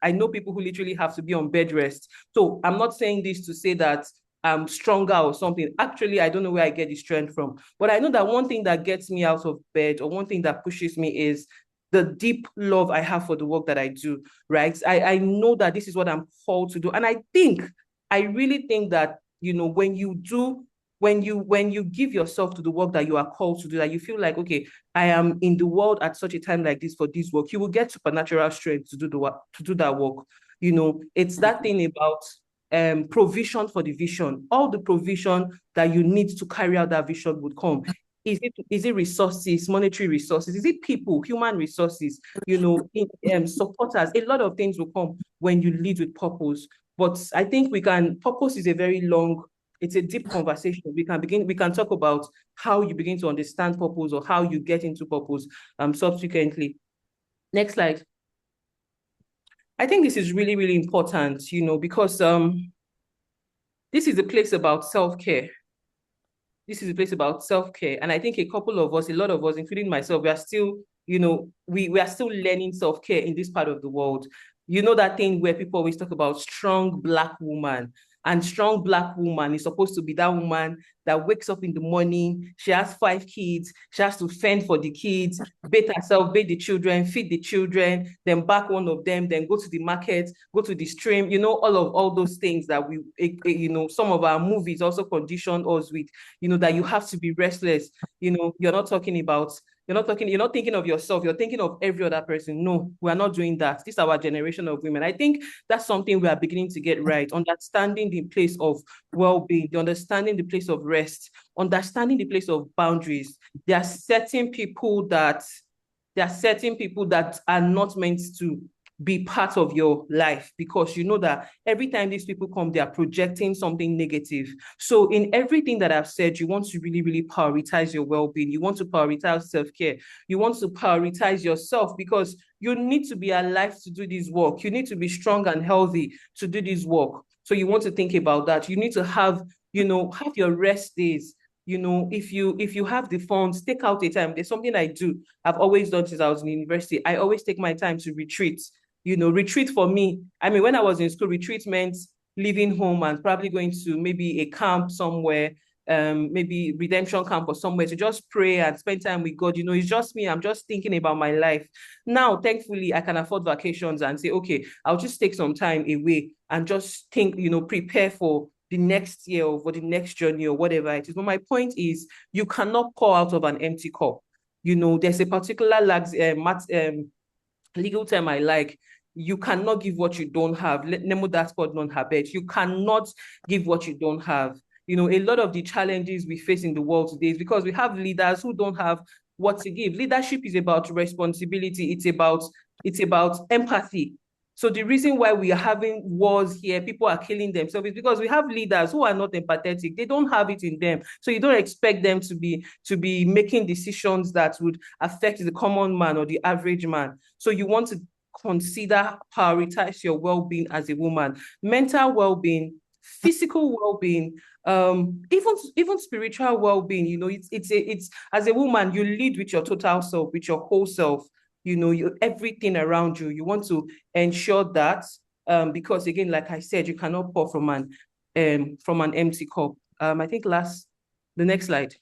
I know people who literally have to be on bed rest. So I'm not saying this to say that I'm stronger or something. Actually, I don't know where I get the strength from. But I know that one thing that gets me out of bed, or one thing that pushes me, is the deep love I have for the work that I do, right? I know that this is what I'm called to do. And I really think that, when you give yourself to the work that you are called to do, that you feel like, okay, I am in the world at such a time like this for this work, you will get supernatural strength to do that work. It's that thing about provision for the vision. All the provision that you need to carry out that vision would come. Is it resources, monetary resources? Is it people, human resources, supporters? A lot of things will come when you lead with purpose. But I think purpose is it's a deep conversation. We can talk about how you begin to understand purpose, or how you get into purpose subsequently. Next slide. I think this is really, really important, because this is a place about self-care. This is a place about self-care. And I think a lot of us, including myself, we are still, we are still learning self-care in this part of the world. That thing where people always talk about strong Black woman. And strong Black woman is supposed to be that woman that wakes up in the morning. She has 5 kids. She has to fend for the kids, bathe herself, bathe the children, feed the children, then back one of them, then go to the market, go to the stream, all those things that some of our movies also condition us with, that you have to be restless. You're not thinking of yourself, you're thinking of every other person. No, we're not doing that. This is our generation of women. I think that's something we are beginning to get right. Understanding the place of well-being, understanding the place of rest, understanding the place of boundaries. There are certain people that are not meant to be part of your life, because you know that every time these people come, they are projecting something negative. So in everything that I've said, you want to really, really prioritize your well-being. You want to prioritize self-care. You want to prioritize yourself, because you need to be alive to do this work. You need to be strong and healthy to do this work. So you want to think about that. You need to have your rest days. If you have the funds, take out a time. There's something I do. I've always done since I was in university. I always take my time to retreat. Retreat for me, I mean, when I was in school, retreat meant leaving home and probably going to maybe a camp somewhere, maybe redemption camp or somewhere, to just pray and spend time with God. It's just me. I'm just thinking about my life. Now, thankfully, I can afford vacations and say, okay, I'll just take some time away and just think, prepare for the next year or for the next journey or whatever it is. But my point is, you cannot pour out of an empty cup. There's a particular legal term I like. You cannot give what you don't have. Nemo that spot non habet. You cannot give what you don't have. A lot of the challenges we face in the world today is because we have leaders who don't have what to give. Leadership is about responsibility. It's about empathy. So the reason why we are having wars here, people are killing themselves, is because we have leaders who are not empathetic. They don't have it in them. So you don't expect them to be making decisions that would affect the common man or the average man. So you want to prioritize your well-being as a woman, mental well-being, physical well-being, even spiritual well-being. It's as a woman, you lead with your total self, with your whole self. Everything around you. You want to ensure that, because again, like I said, you cannot pour from an empty cup. I think the next slide.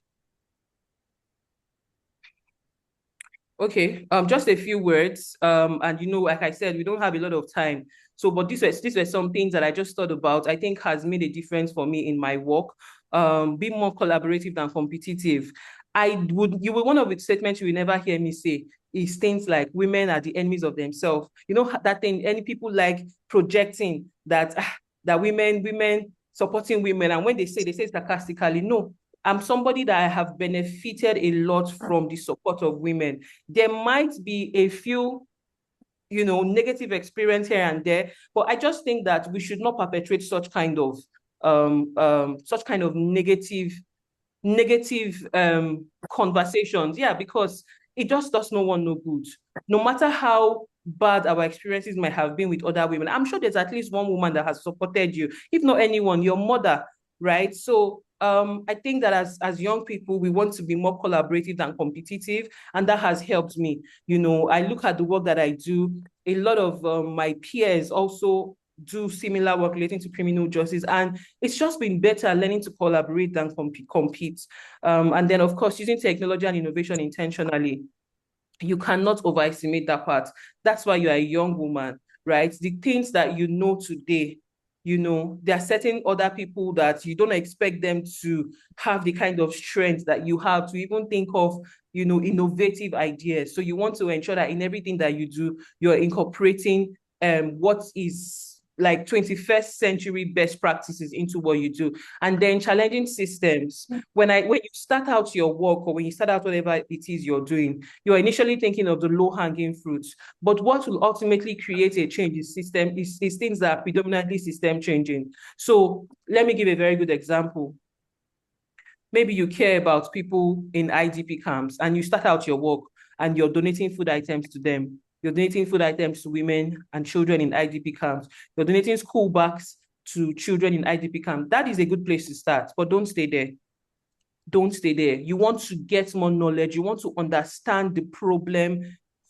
Okay, just a few words. And like I said, we don't have a lot of time. So, but these were some things that I just thought about. I think has made a difference for me in my work. Be more collaborative than competitive. One of the statements you will never hear me say is things like women are the enemies of themselves. That thing, any people like projecting that women supporting women, and when they say sarcastically, no. I'm somebody that I have benefited a lot from the support of women. There might be a few, negative experience here and there. But I just think that we should not perpetrate such kind of negative conversations. Yeah, because it just does no one no good. No matter how bad our experiences might have been with other women, I'm sure there's at least one woman that has supported you, if not anyone, your mother, right? So I think that as young people, we want to be more collaborative than competitive, and that has helped me. I look at the work that I do. A lot of my peers also do similar work relating to criminal justice, and it's just been better learning to collaborate than compete. And then, of course, using technology and innovation intentionally. You cannot overestimate that part. That's why you're a young woman, right? The things that you know today, there are certain other people that you don't expect them to have the kind of strength that you have to even think of, innovative ideas. So you want to ensure that in everything that you do, you're incorporating what is like 21st century best practices into what you do. And then challenging systems. When you start out your work, or when you start out whatever it is you're doing, you're initially thinking of the low-hanging fruits. But what will ultimately create a change is things that are predominantly system changing. So let me give a very good example. Maybe you care about people in IDP camps and you start out your work and you're donating food items to them. You're donating food items to women and children in IDP camps. You're donating school bags to children in IDP camps. That is a good place to start, but don't stay there. Don't stay there. You want to get more knowledge. You want to understand the problem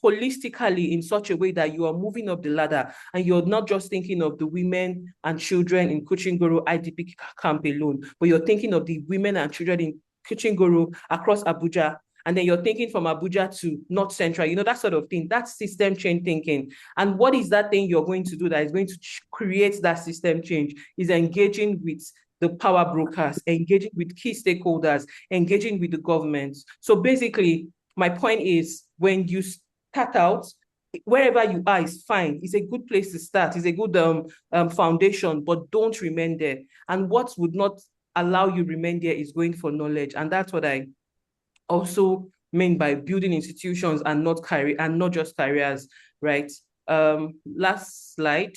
holistically in such a way that you are moving up the ladder and you're not just thinking of the women and children in Kuchingoro IDP camp alone, but you're thinking of the women and children in Kuchingoro across Abuja. And then you're thinking from Abuja to North Central, that sort of thing. That's system change thinking. And what is that thing you're going to do that is going to create that system change? Is engaging with the power brokers, engaging with key stakeholders, engaging with the government. So basically, my point is when you start out, wherever you are is fine. It's a good place to start. It's a good foundation, but don't remain there. And what would not allow you remain there is going for knowledge. And that's what I also mean by building institutions and not just careers, right? Last slide.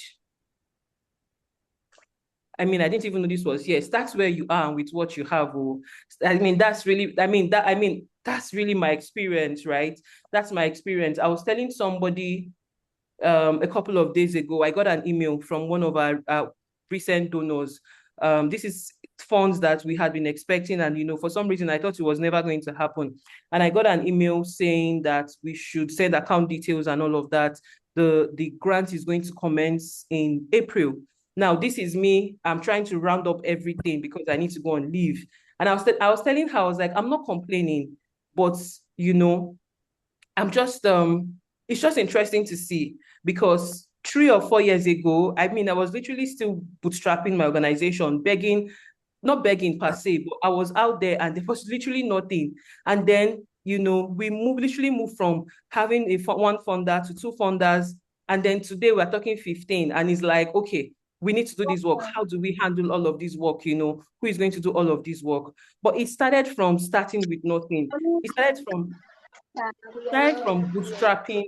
I didn't even know this was here. Start where you are with what you have. That's really my experience, right? That's my experience. I was telling somebody a couple of days ago, I got an email from one of our recent donors. This is funds that we had been expecting, and for some reason I thought it was never going to happen. And I got an email saying that we should send account details and all of that. The grant is going to commence in April. Now, this is me. I'm trying to round up everything because I need to go on leave. And I was telling her, I was like, I'm not complaining, but I'm just it's just interesting to see because 3 or 4 years ago, I was literally still bootstrapping my organization, begging, not begging per se, but I was out there and there was literally nothing. And then, we literally moved from having one funder to two funders. And then today we're talking 15. And it's like, okay, we need to do this work. How do we handle all of this work? Who is going to do all of this work? But it started from starting with nothing. It started from bootstrapping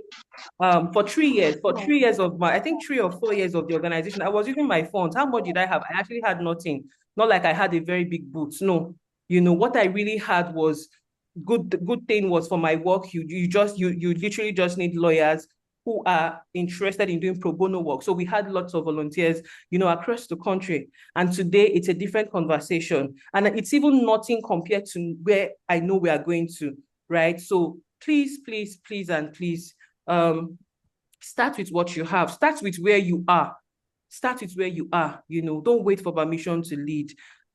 for 3 years. For 3 years I think 3 or 4 years of the organization, I was using my funds. How much did I have? I actually had nothing. Not like I had a very big boot. No, what I really had was good. The good thing was for my work, you literally just need lawyers who are interested in doing pro bono work. So we had lots of volunteers, across the country. And today it's a different conversation. And it's even nothing compared to where I know we are going to, right? So please, please, please, and please, start with what you have. Start with where you are. Start with where you are. Don't wait for permission to lead.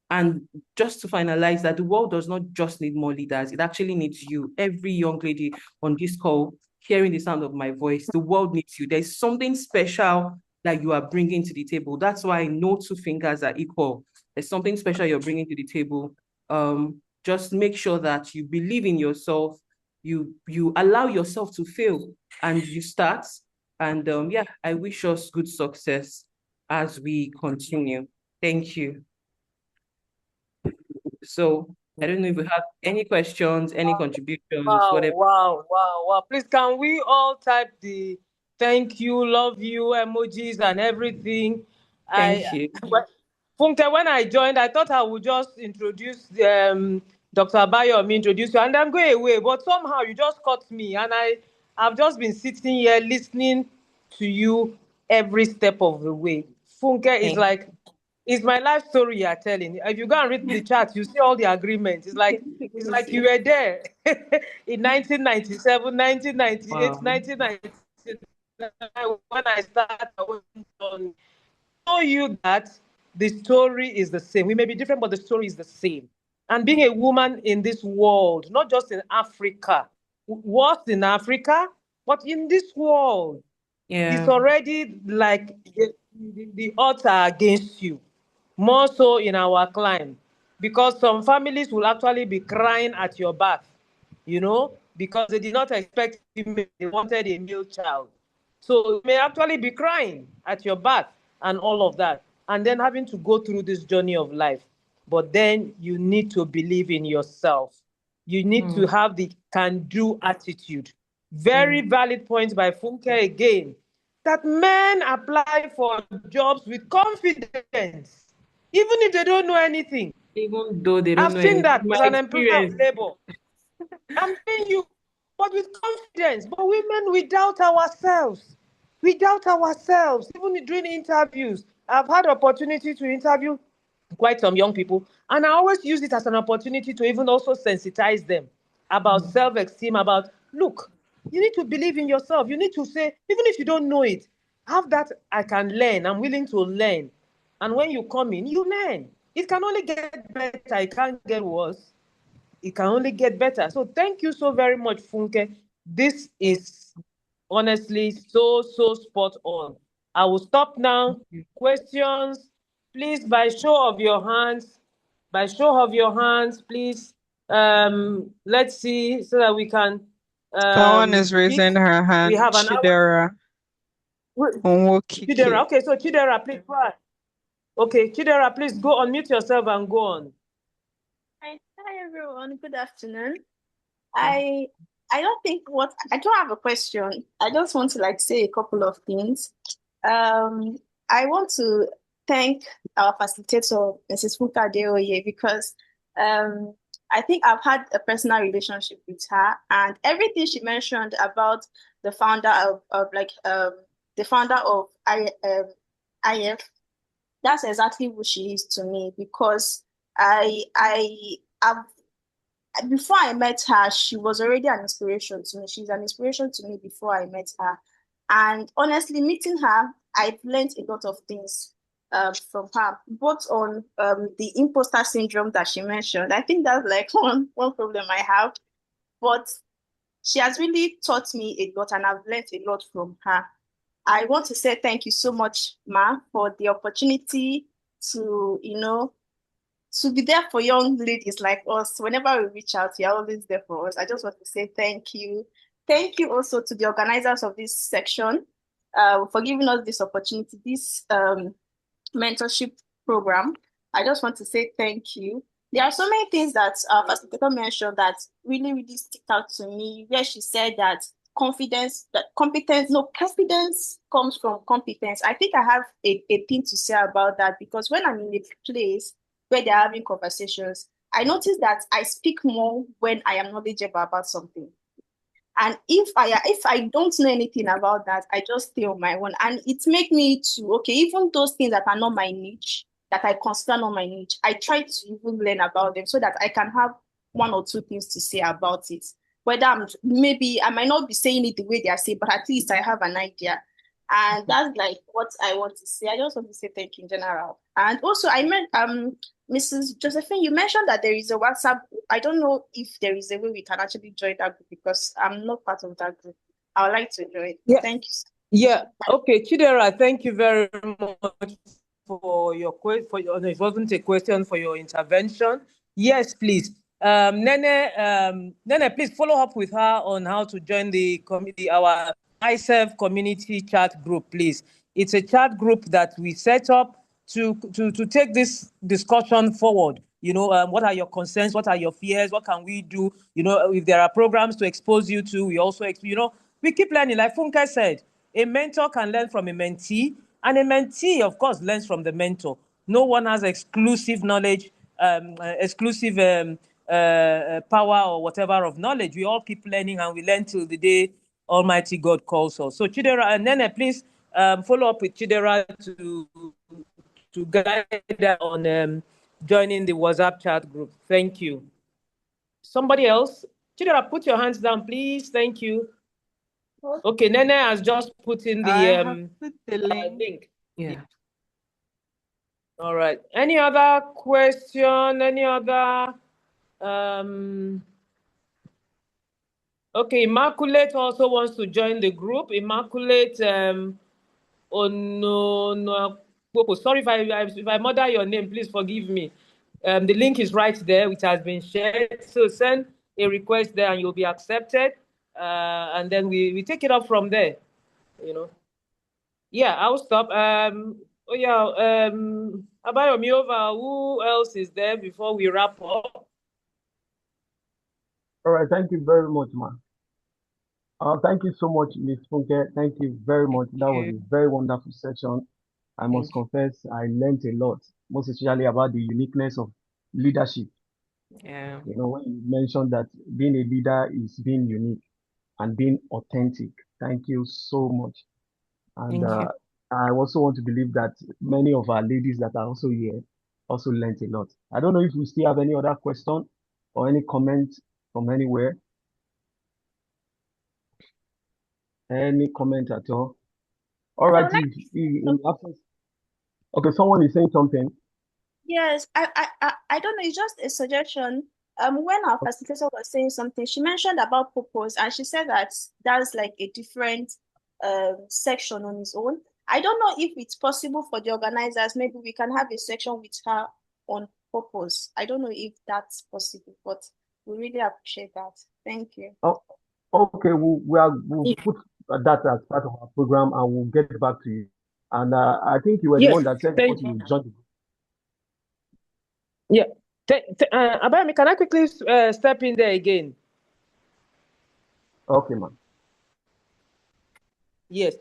And just to finalize that, the world does not just need more leaders. It actually needs you. Every young lady on this call, hearing the sound of my voice, the world needs you. There's something special that you are bringing to the table. That's why no two fingers are equal. There's something special you're bringing to the table. Just make sure that you believe in yourself. You allow yourself to fail and you start. And I wish us good success as we continue. Thank you. So I don't know if you have any questions, any contributions, wow, whatever. wow. Please, can we all type the Thank you, love you, emojis and everything. Thank you. Funke, when I joined, I thought I would just introduce Dr. Abayomi, introduce you, and then go away. But somehow you just caught me, and I've just been sitting here listening to you every step of the way. Funke is Thank like, it's my life story you're telling. If you go and read the chat, you see all the agreements. It's like you you. were there in 1997, 1998, Wow. 1999 when I started. I went on show you that the story is the same. We may be different, but the story is the same. And being a woman in this world, not just in Africa, was in Africa, but in this world, it's Yeah. already like the odds are against you, more so in our climb, because some families will actually be crying at your back, because they did not expect female, they wanted a male child. So you may actually be crying at your back and all of that, and then having to go through this journey of life. But then you need to believe in yourself. You need to Mm, have the can-do attitude. Very mm. valid point by Funke again, that men apply for jobs with confidence, even if they don't know anything. Even though they don't I've know seen anything. that My as an employer of experience. labor. I'm telling you, but with confidence. But women, we doubt ourselves. We doubt ourselves, even during interviews. I've had opportunity to interview quite some young people, and I always use it as an opportunity to even also sensitize them about Mm, self-esteem, about, look, you need to believe in yourself. You need to say, even if you don't know it, have that I can learn, I'm willing to learn. And when you come in, you learn. It can only get better, it can't get worse. It can only get better. So thank you so very much, Funke. This thank is honestly so spot on. I will stop now. you. Questions, please, by show of your hands. By show of your hands, please. Let's see so that we can Someone is pick. raising her We hand. have an hour. Chidera Chidera. Onwokike. Okay, so Chidera, please go ahead. Okay, Chidera, please go unmute yourself and go on. Hi everyone. Good afternoon. I I don't think what I don't have a question. I just want to say a couple of things. I want to thank our facilitator, Mrs. Funke Adeoye, because um I think I've had a personal relationship with her, and everything she mentioned about the founder of IF, that's exactly who she is to me, because have before I met her, she was already an inspiration to me. She's an inspiration to me before I met her. And honestly, meeting her, I've learned a lot of things from her, both on the imposter syndrome that she mentioned. I think that's like one problem I have. But she has really taught me a lot, and I've learned a lot from her. I want to say thank you so much, Ma, for the opportunity to, to be there for young ladies like us. Whenever we reach out, you're always there for us. I just want to say thank you. Thank you also to the organizers of this section for giving us this opportunity, this mentorship program. I just want to say thank you. There are so many things that Facilitator mentioned that really stick out to me, where she said that confidence comes from competence. I think I have a thing to say about that, because when I'm in a place where they're having conversations, I notice that I speak more when I am knowledgeable about something. And if I don't know anything about that, I just stay on my own. And it makes me to, okay, even those things that are not my niche, that I consider not my niche, I try to even learn about them so that I can have one or two things to say about it. Whether maybe I might not be saying it the way they are saying, but at least I have an idea. And that's like what I want to say. I just want to say thank you in general. And also I meant Mrs. Josephine, you mentioned that there is a WhatsApp group. I don't know if there is a way we can actually join that group, because I'm not part of that group. I would like to join. Yeah. Thank you. Yeah. Okay, Chidera, thank you very much for your question. It wasn't a question, for your intervention. Yes, please. Nene, please follow up with her on how to join the committee, our ICCEF community chat group, please. It's a chat group that we set up to take this discussion forward. What are your concerns? What are your fears? What can we do? If there are programs to expose you to, we also, we keep learning. Like Funke said, A mentor can learn from a mentee, and a mentee, of course, learns from the mentor. No one has exclusive knowledge, exclusive power or whatever of knowledge. We all keep learning, and we learn till the day Almighty God calls us. So Chidera and Nene, please follow up with Chidera to guide her on joining the WhatsApp chat group. Thank you. Somebody else? Chidera, put your hands down, please. Thank you. Okay, Nene has just put in the link. Yeah. All right. Any other question? Any other? Okay, Immaculate also wants to join the group. Immaculate, oh no, sorry if I murder your name, please forgive me. The link is right there, which has been shared. So send a request there and you'll be accepted. And then we take it up from there, you know. Yeah, I'll stop. Oh yeah, Abayomi over. Who else is there before we wrap up? All right, thank you very much, man. Thank you so much, Ms. Funke. Thank you very much. That was a very wonderful session. I must confess, I learned a lot, most especially about the uniqueness of leadership. Yeah. You know, when you mentioned that being a leader is being unique and being authentic. Thank you so much. And Thank you. I also want to believe that many of our ladies that are also here also learned a lot. I don't know if we still have any other question or any comment from anywhere. Any comment at all? All right, in absence. Okay, someone is saying something. Yes, I don't know. It's just a suggestion. When our facilitator was saying something, she mentioned about purpose, and she said that that's like a different section on its own. I don't know if it's possible for the organizers. Maybe we can have a section with her on purpose. I don't know if that's possible, but we really appreciate that. Thank you. Oh, okay, we'll put that as part of our program and we'll get back to you. And I think you were the one that said thank you you. join. Yeah. Abayami, can I quickly step in there again? Okay, ma'am. Yes.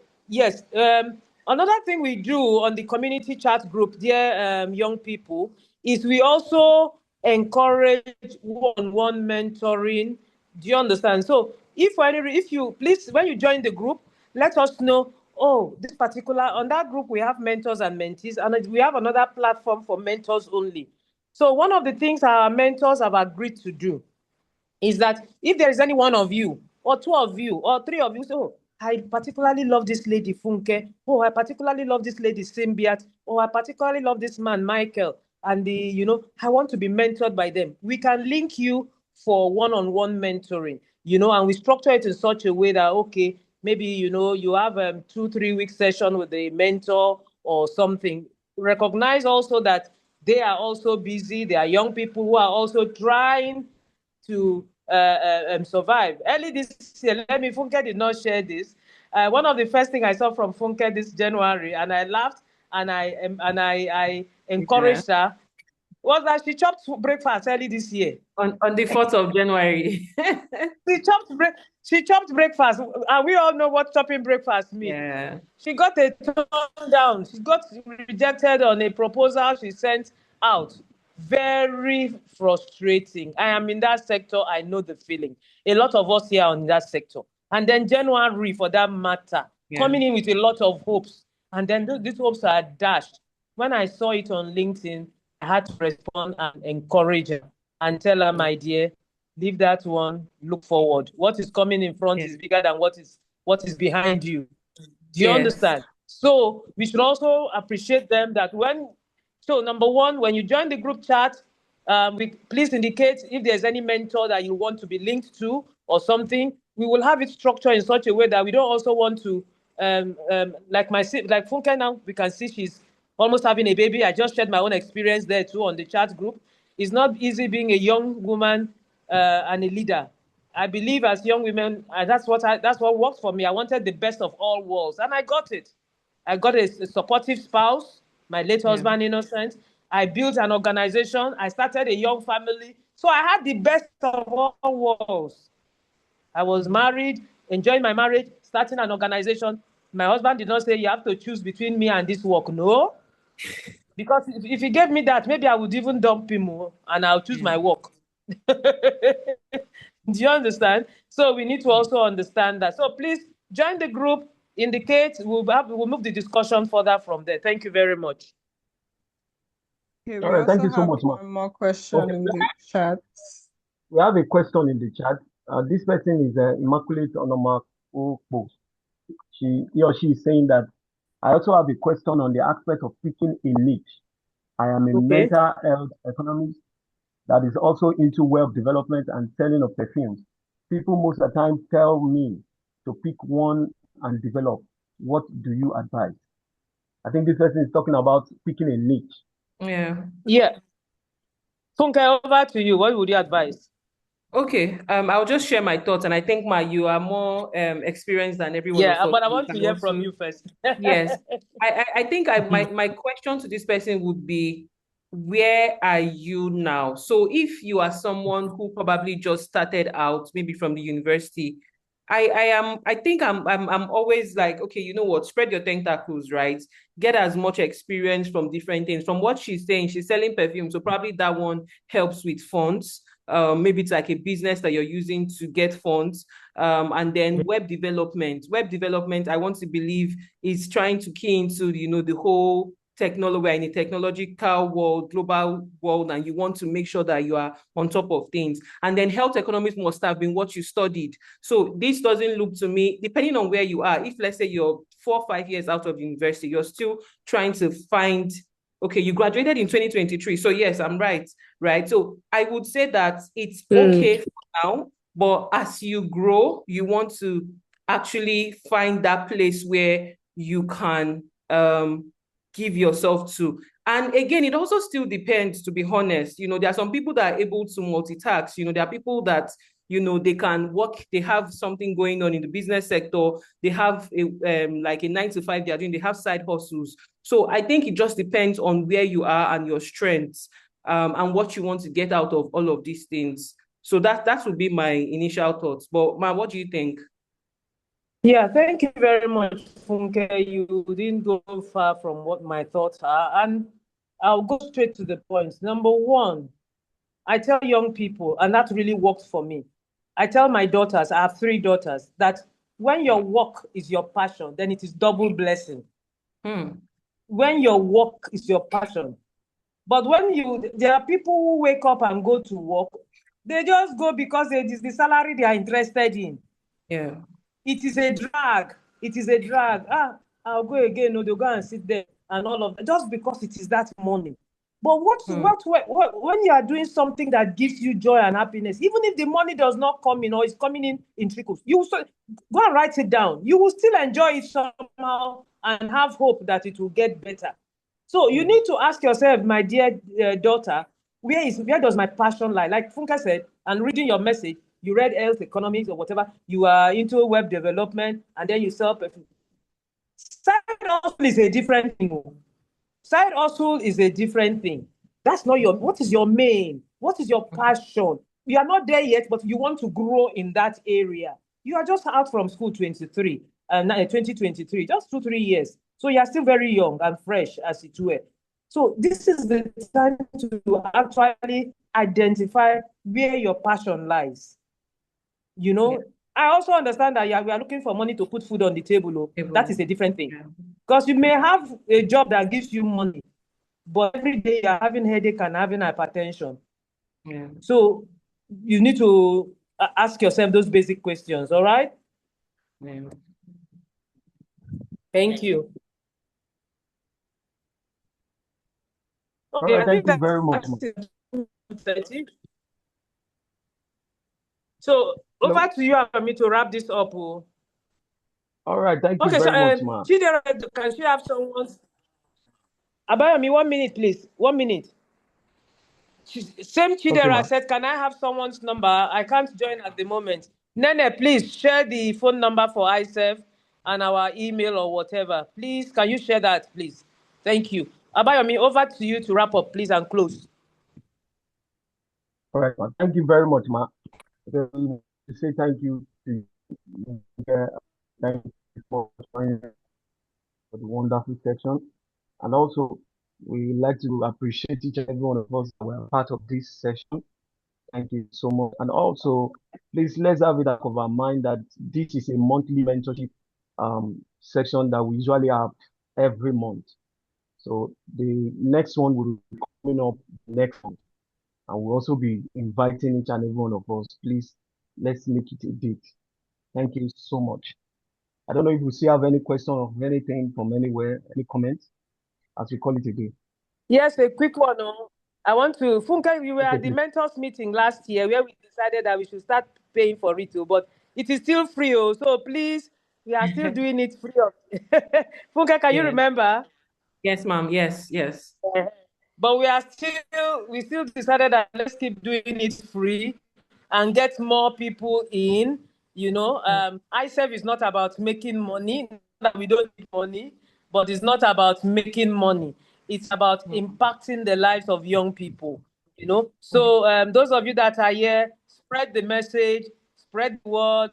Another thing we do on the community chat group, dear young people, is we also encourage one-on-one mentoring. Do you understand? So if you please, when you join the group, let us know, oh, this particular, on that group, we have mentors and mentees, and we have another platform for mentors only. So one of the things our mentors have agreed to do is that if there is any one of you, or two of you, or three of you, so I particularly love this lady Funke, oh, I particularly love this lady Simbiat, or I particularly love this man Michael, and I want to be mentored by them. We can link you for one-on-one mentoring, and we structure it in such a way that, okay, maybe, you have 2-3 week session with a mentor or something. Recognize also that they are also busy. They are young people who are also trying to survive. Early this year, Funke did not share this. One of the first things I saw from Funke this January, and I laughed and I encouraged her, was that she chopped breakfast early this year. On the 4th of January. She chopped breakfast, and we all know what chopping breakfast means. Yeah. She got a turn down. She got rejected on a proposal she sent out. Very frustrating. I am in that sector. I know the feeling. A lot of us here are in that sector. And then January, for that matter, coming in with a lot of hopes. And then these hopes are dashed. When I saw it on LinkedIn, I had to respond and encourage her and tell her, my dear, leave that one, look forward. What is coming in front is bigger than what is behind you. Do you understand? So we should also appreciate them that so number one, when you join the group chat, please indicate if there's any mentor that you want to be linked to or something. We will have it structured in such a way that we don't also want to, like Funke now, we can see she's almost having a baby. I just shared my own experience there too on the chat group. It's not easy being a young woman and a leader. I believe as young women, that's what works for me. I wanted the best of all worlds, and I got it. I got a supportive spouse, my late husband, Innocent. I built an organization. I started a young family. So I had the best of all worlds. I was married, enjoying my marriage, starting an organization, My husband did not say you have to choose between me and this work. No. Because if he gave me that, maybe I would even dump him and I'll choose my work. Do you understand? So we need to also understand that. So please join the group, indicate, we'll move the discussion further from there. Thank you very much. Okay, All we right, thank also you so have much, ma. one more question in the chat. We have a question in the chat. This person is Immaculate Onoma Okpo. He or she is saying that I also have a question on the aspect of picking a niche. I am a mental health economist that is also into web development and selling of perfumes. People most of the time tell me to pick one and develop. What do you advise? I think this person is talking about picking a niche. Yeah. Funke, over to you. What would you advise? Okay, I'll just share my thoughts, and I think you are more experienced than every one of us. But I want to hear from you first. Yes, I think my question to this person would be, where are you now? So if you are someone who probably just started out, maybe from the university, I think I'm always like, okay, you know what, spread your tentacles, right? Get as much experience from different things. From what she's saying, she's selling perfume, so probably that one helps with funds. Maybe it's like a business that you're using to get funds. And then web development. Web development, I want to believe, is trying to key into, the whole technology. We're in a technological world, global world, and you want to make sure that you are on top of things. And then health economics must have been what you studied. So this doesn't look to me, depending on where you are, if let's say you're 4 or 5 years out of university, you're still trying to find, okay, you graduated in 2023. So yes, I'm right. So I would say that it's okay for now, but as you grow, you want to actually find that place where you can give yourself to. And again, it also still depends, to be honest. There are some people that are able to multitask. There are people that, they can work, they have something going on in the business sector, they have like a 9 to 5 they're doing, they have side hustles. So I think it just depends on where you are and your strengths, and what you want to get out of all of these things. So that would be my initial thoughts. But Ma, what do you think? Yeah, thank you very much, Funke. You didn't go far from what my thoughts are. And I'll go straight to the point. Number one, I tell young people, and that really works for me. I tell my daughters, I have 3 daughters, that when your work is your passion, then it is double blessing. When your work is your passion. But there are people who wake up and go to work, they just go because it is the salary they are interested in. Yeah. It is a drag. It is a drag. I'll go again. No, they'll go and sit there and all of that, just because it is that money. But when you are doing something that gives you joy and happiness, even if the money does not come in or is coming in trickles, you will go and write it down. You will still enjoy it somehow and have hope that it will get better. So you need to ask yourself, my dear daughter, where does my passion lie? Like Funke said, and reading your message, you read health economics or whatever, you are into web development, and then you sell perfume. Side hustle is a different thing. Side hustle is a different thing. That's not what is your main? What is your passion? You are not there yet, but you want to grow in that area. You are just out from school 2023, just 2-3 years. So you are still very young and fresh, as it were. So this is the time to actually identify where your passion lies. I also understand that we are looking for money to put food on the table. That is a different thing. Because you may have a job that gives you money, but every day you're having headache and having hypertension. So you need to ask yourself those basic questions, all right? Thank you. Okay, thank you very much. So over to you and me to wrap this up. All right, thank you very much, ma. Chidera, can she have someone's? Abayomi, 1 minute, please. 1 minute. Same Chidera said, can I have someone's number? I can't join at the moment. Nene, please share the phone number for ICCEF and our email or whatever. Please, can you share that, please? Thank you. Abayomi, over to you to wrap up, please, and close. All right, ma. Thank you very much, ma. To say thank you to you. Thank you for joining for the wonderful section. And also, we like to appreciate each and every one of us that were part of this session. Thank you so much. And also, please let's have it out of our mind that this is a monthly mentorship section that we usually have every month. So the next one will be coming up next month. And we'll also be inviting each and every one of us. Please, let's make it a date. Thank you so much. I don't know if you still have any question or anything from anywhere, any comments, as we call it a day. Yes, a quick one. I want to, Funke, we were Okay, at the please. mentors meeting last year where we decided that we should start paying for it, but it is still free. So please, we are still doing it free of. Funke, can you Yes. remember? Yes, ma'am. Yes, yes. But we still decided that let's keep doing it free and get more people in. ICCEF is not about making money, not that we don't need money, but it's not about making money. It's about impacting the lives of young people. So those of you that are here, spread the message, spread the word.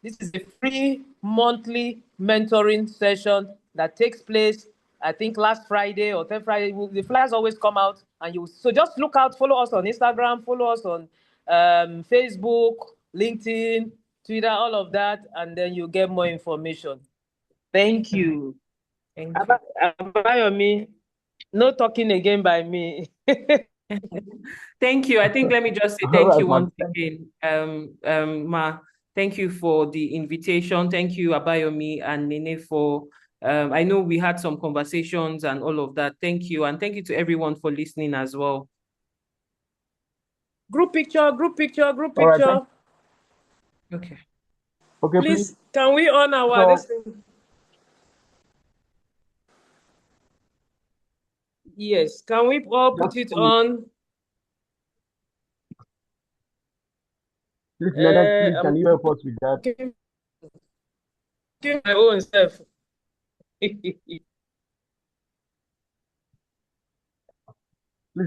This is a free monthly mentoring session that takes place, I think, last Friday or third Friday. The flyers always come out, and so just look out, follow us on Instagram, follow us on Facebook, LinkedIn, Twitter, all of that, and then you get more information. Thank you. Thank you. Abayomi, no talking again by me. Thank you. I think let me just say All thank right, you ma'am. once again, Ma. Thank you for the invitation. Thank you, Abayomi and Nene, for I know we had some conversations and all of that. Thank you. And thank you to everyone for listening as well. Group picture, group picture, group All right, picture. Okay. Okay, Please, can we on our this thing? Yes, can we all put it on? Please, Nene, please, can I'm you help us with that? doing my own self. Please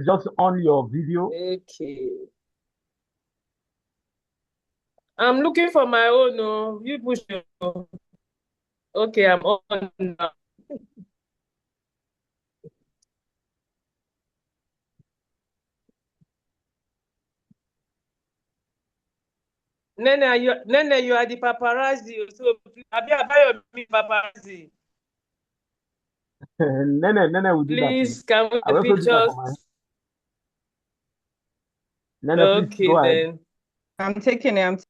just on your video. Okay. I'm looking for my own. No, you push it. Okay, I'm on now. Nene, you are the paparazzi. So, Abayomi paparazzi. Nene will do that. Please, can we I will get also do that for pictures? my. Nene, please Okay, go ahead. then. I'm taking it.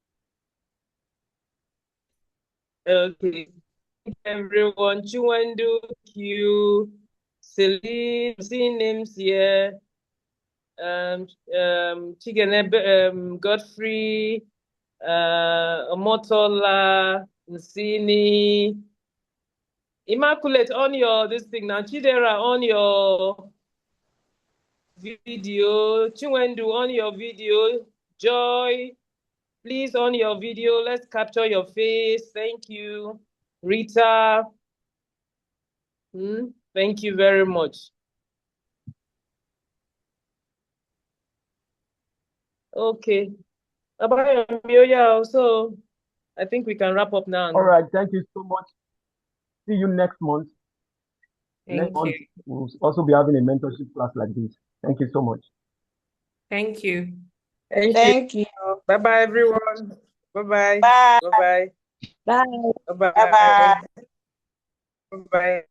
Okay. Everyone, Chiwendu, Q, Celine, seeing names here. Chigenebe, Godfrey, Omotola, Nsini, Immaculate on your this thing now. Chidera on your video. Chiwendu on your video. Joy, please on your video. Let's capture your face. Thank you. Rita, thank you very much. Okay. So I think we can wrap up now. All right, thank you so much. See you next month. Next month, we'll also be having a mentorship class like this. Thank you so much. Thank you. Thank you. Bye-bye, everyone. Bye-bye. Bye-bye. Bye. Bye-bye. Bye-bye. Bye-bye.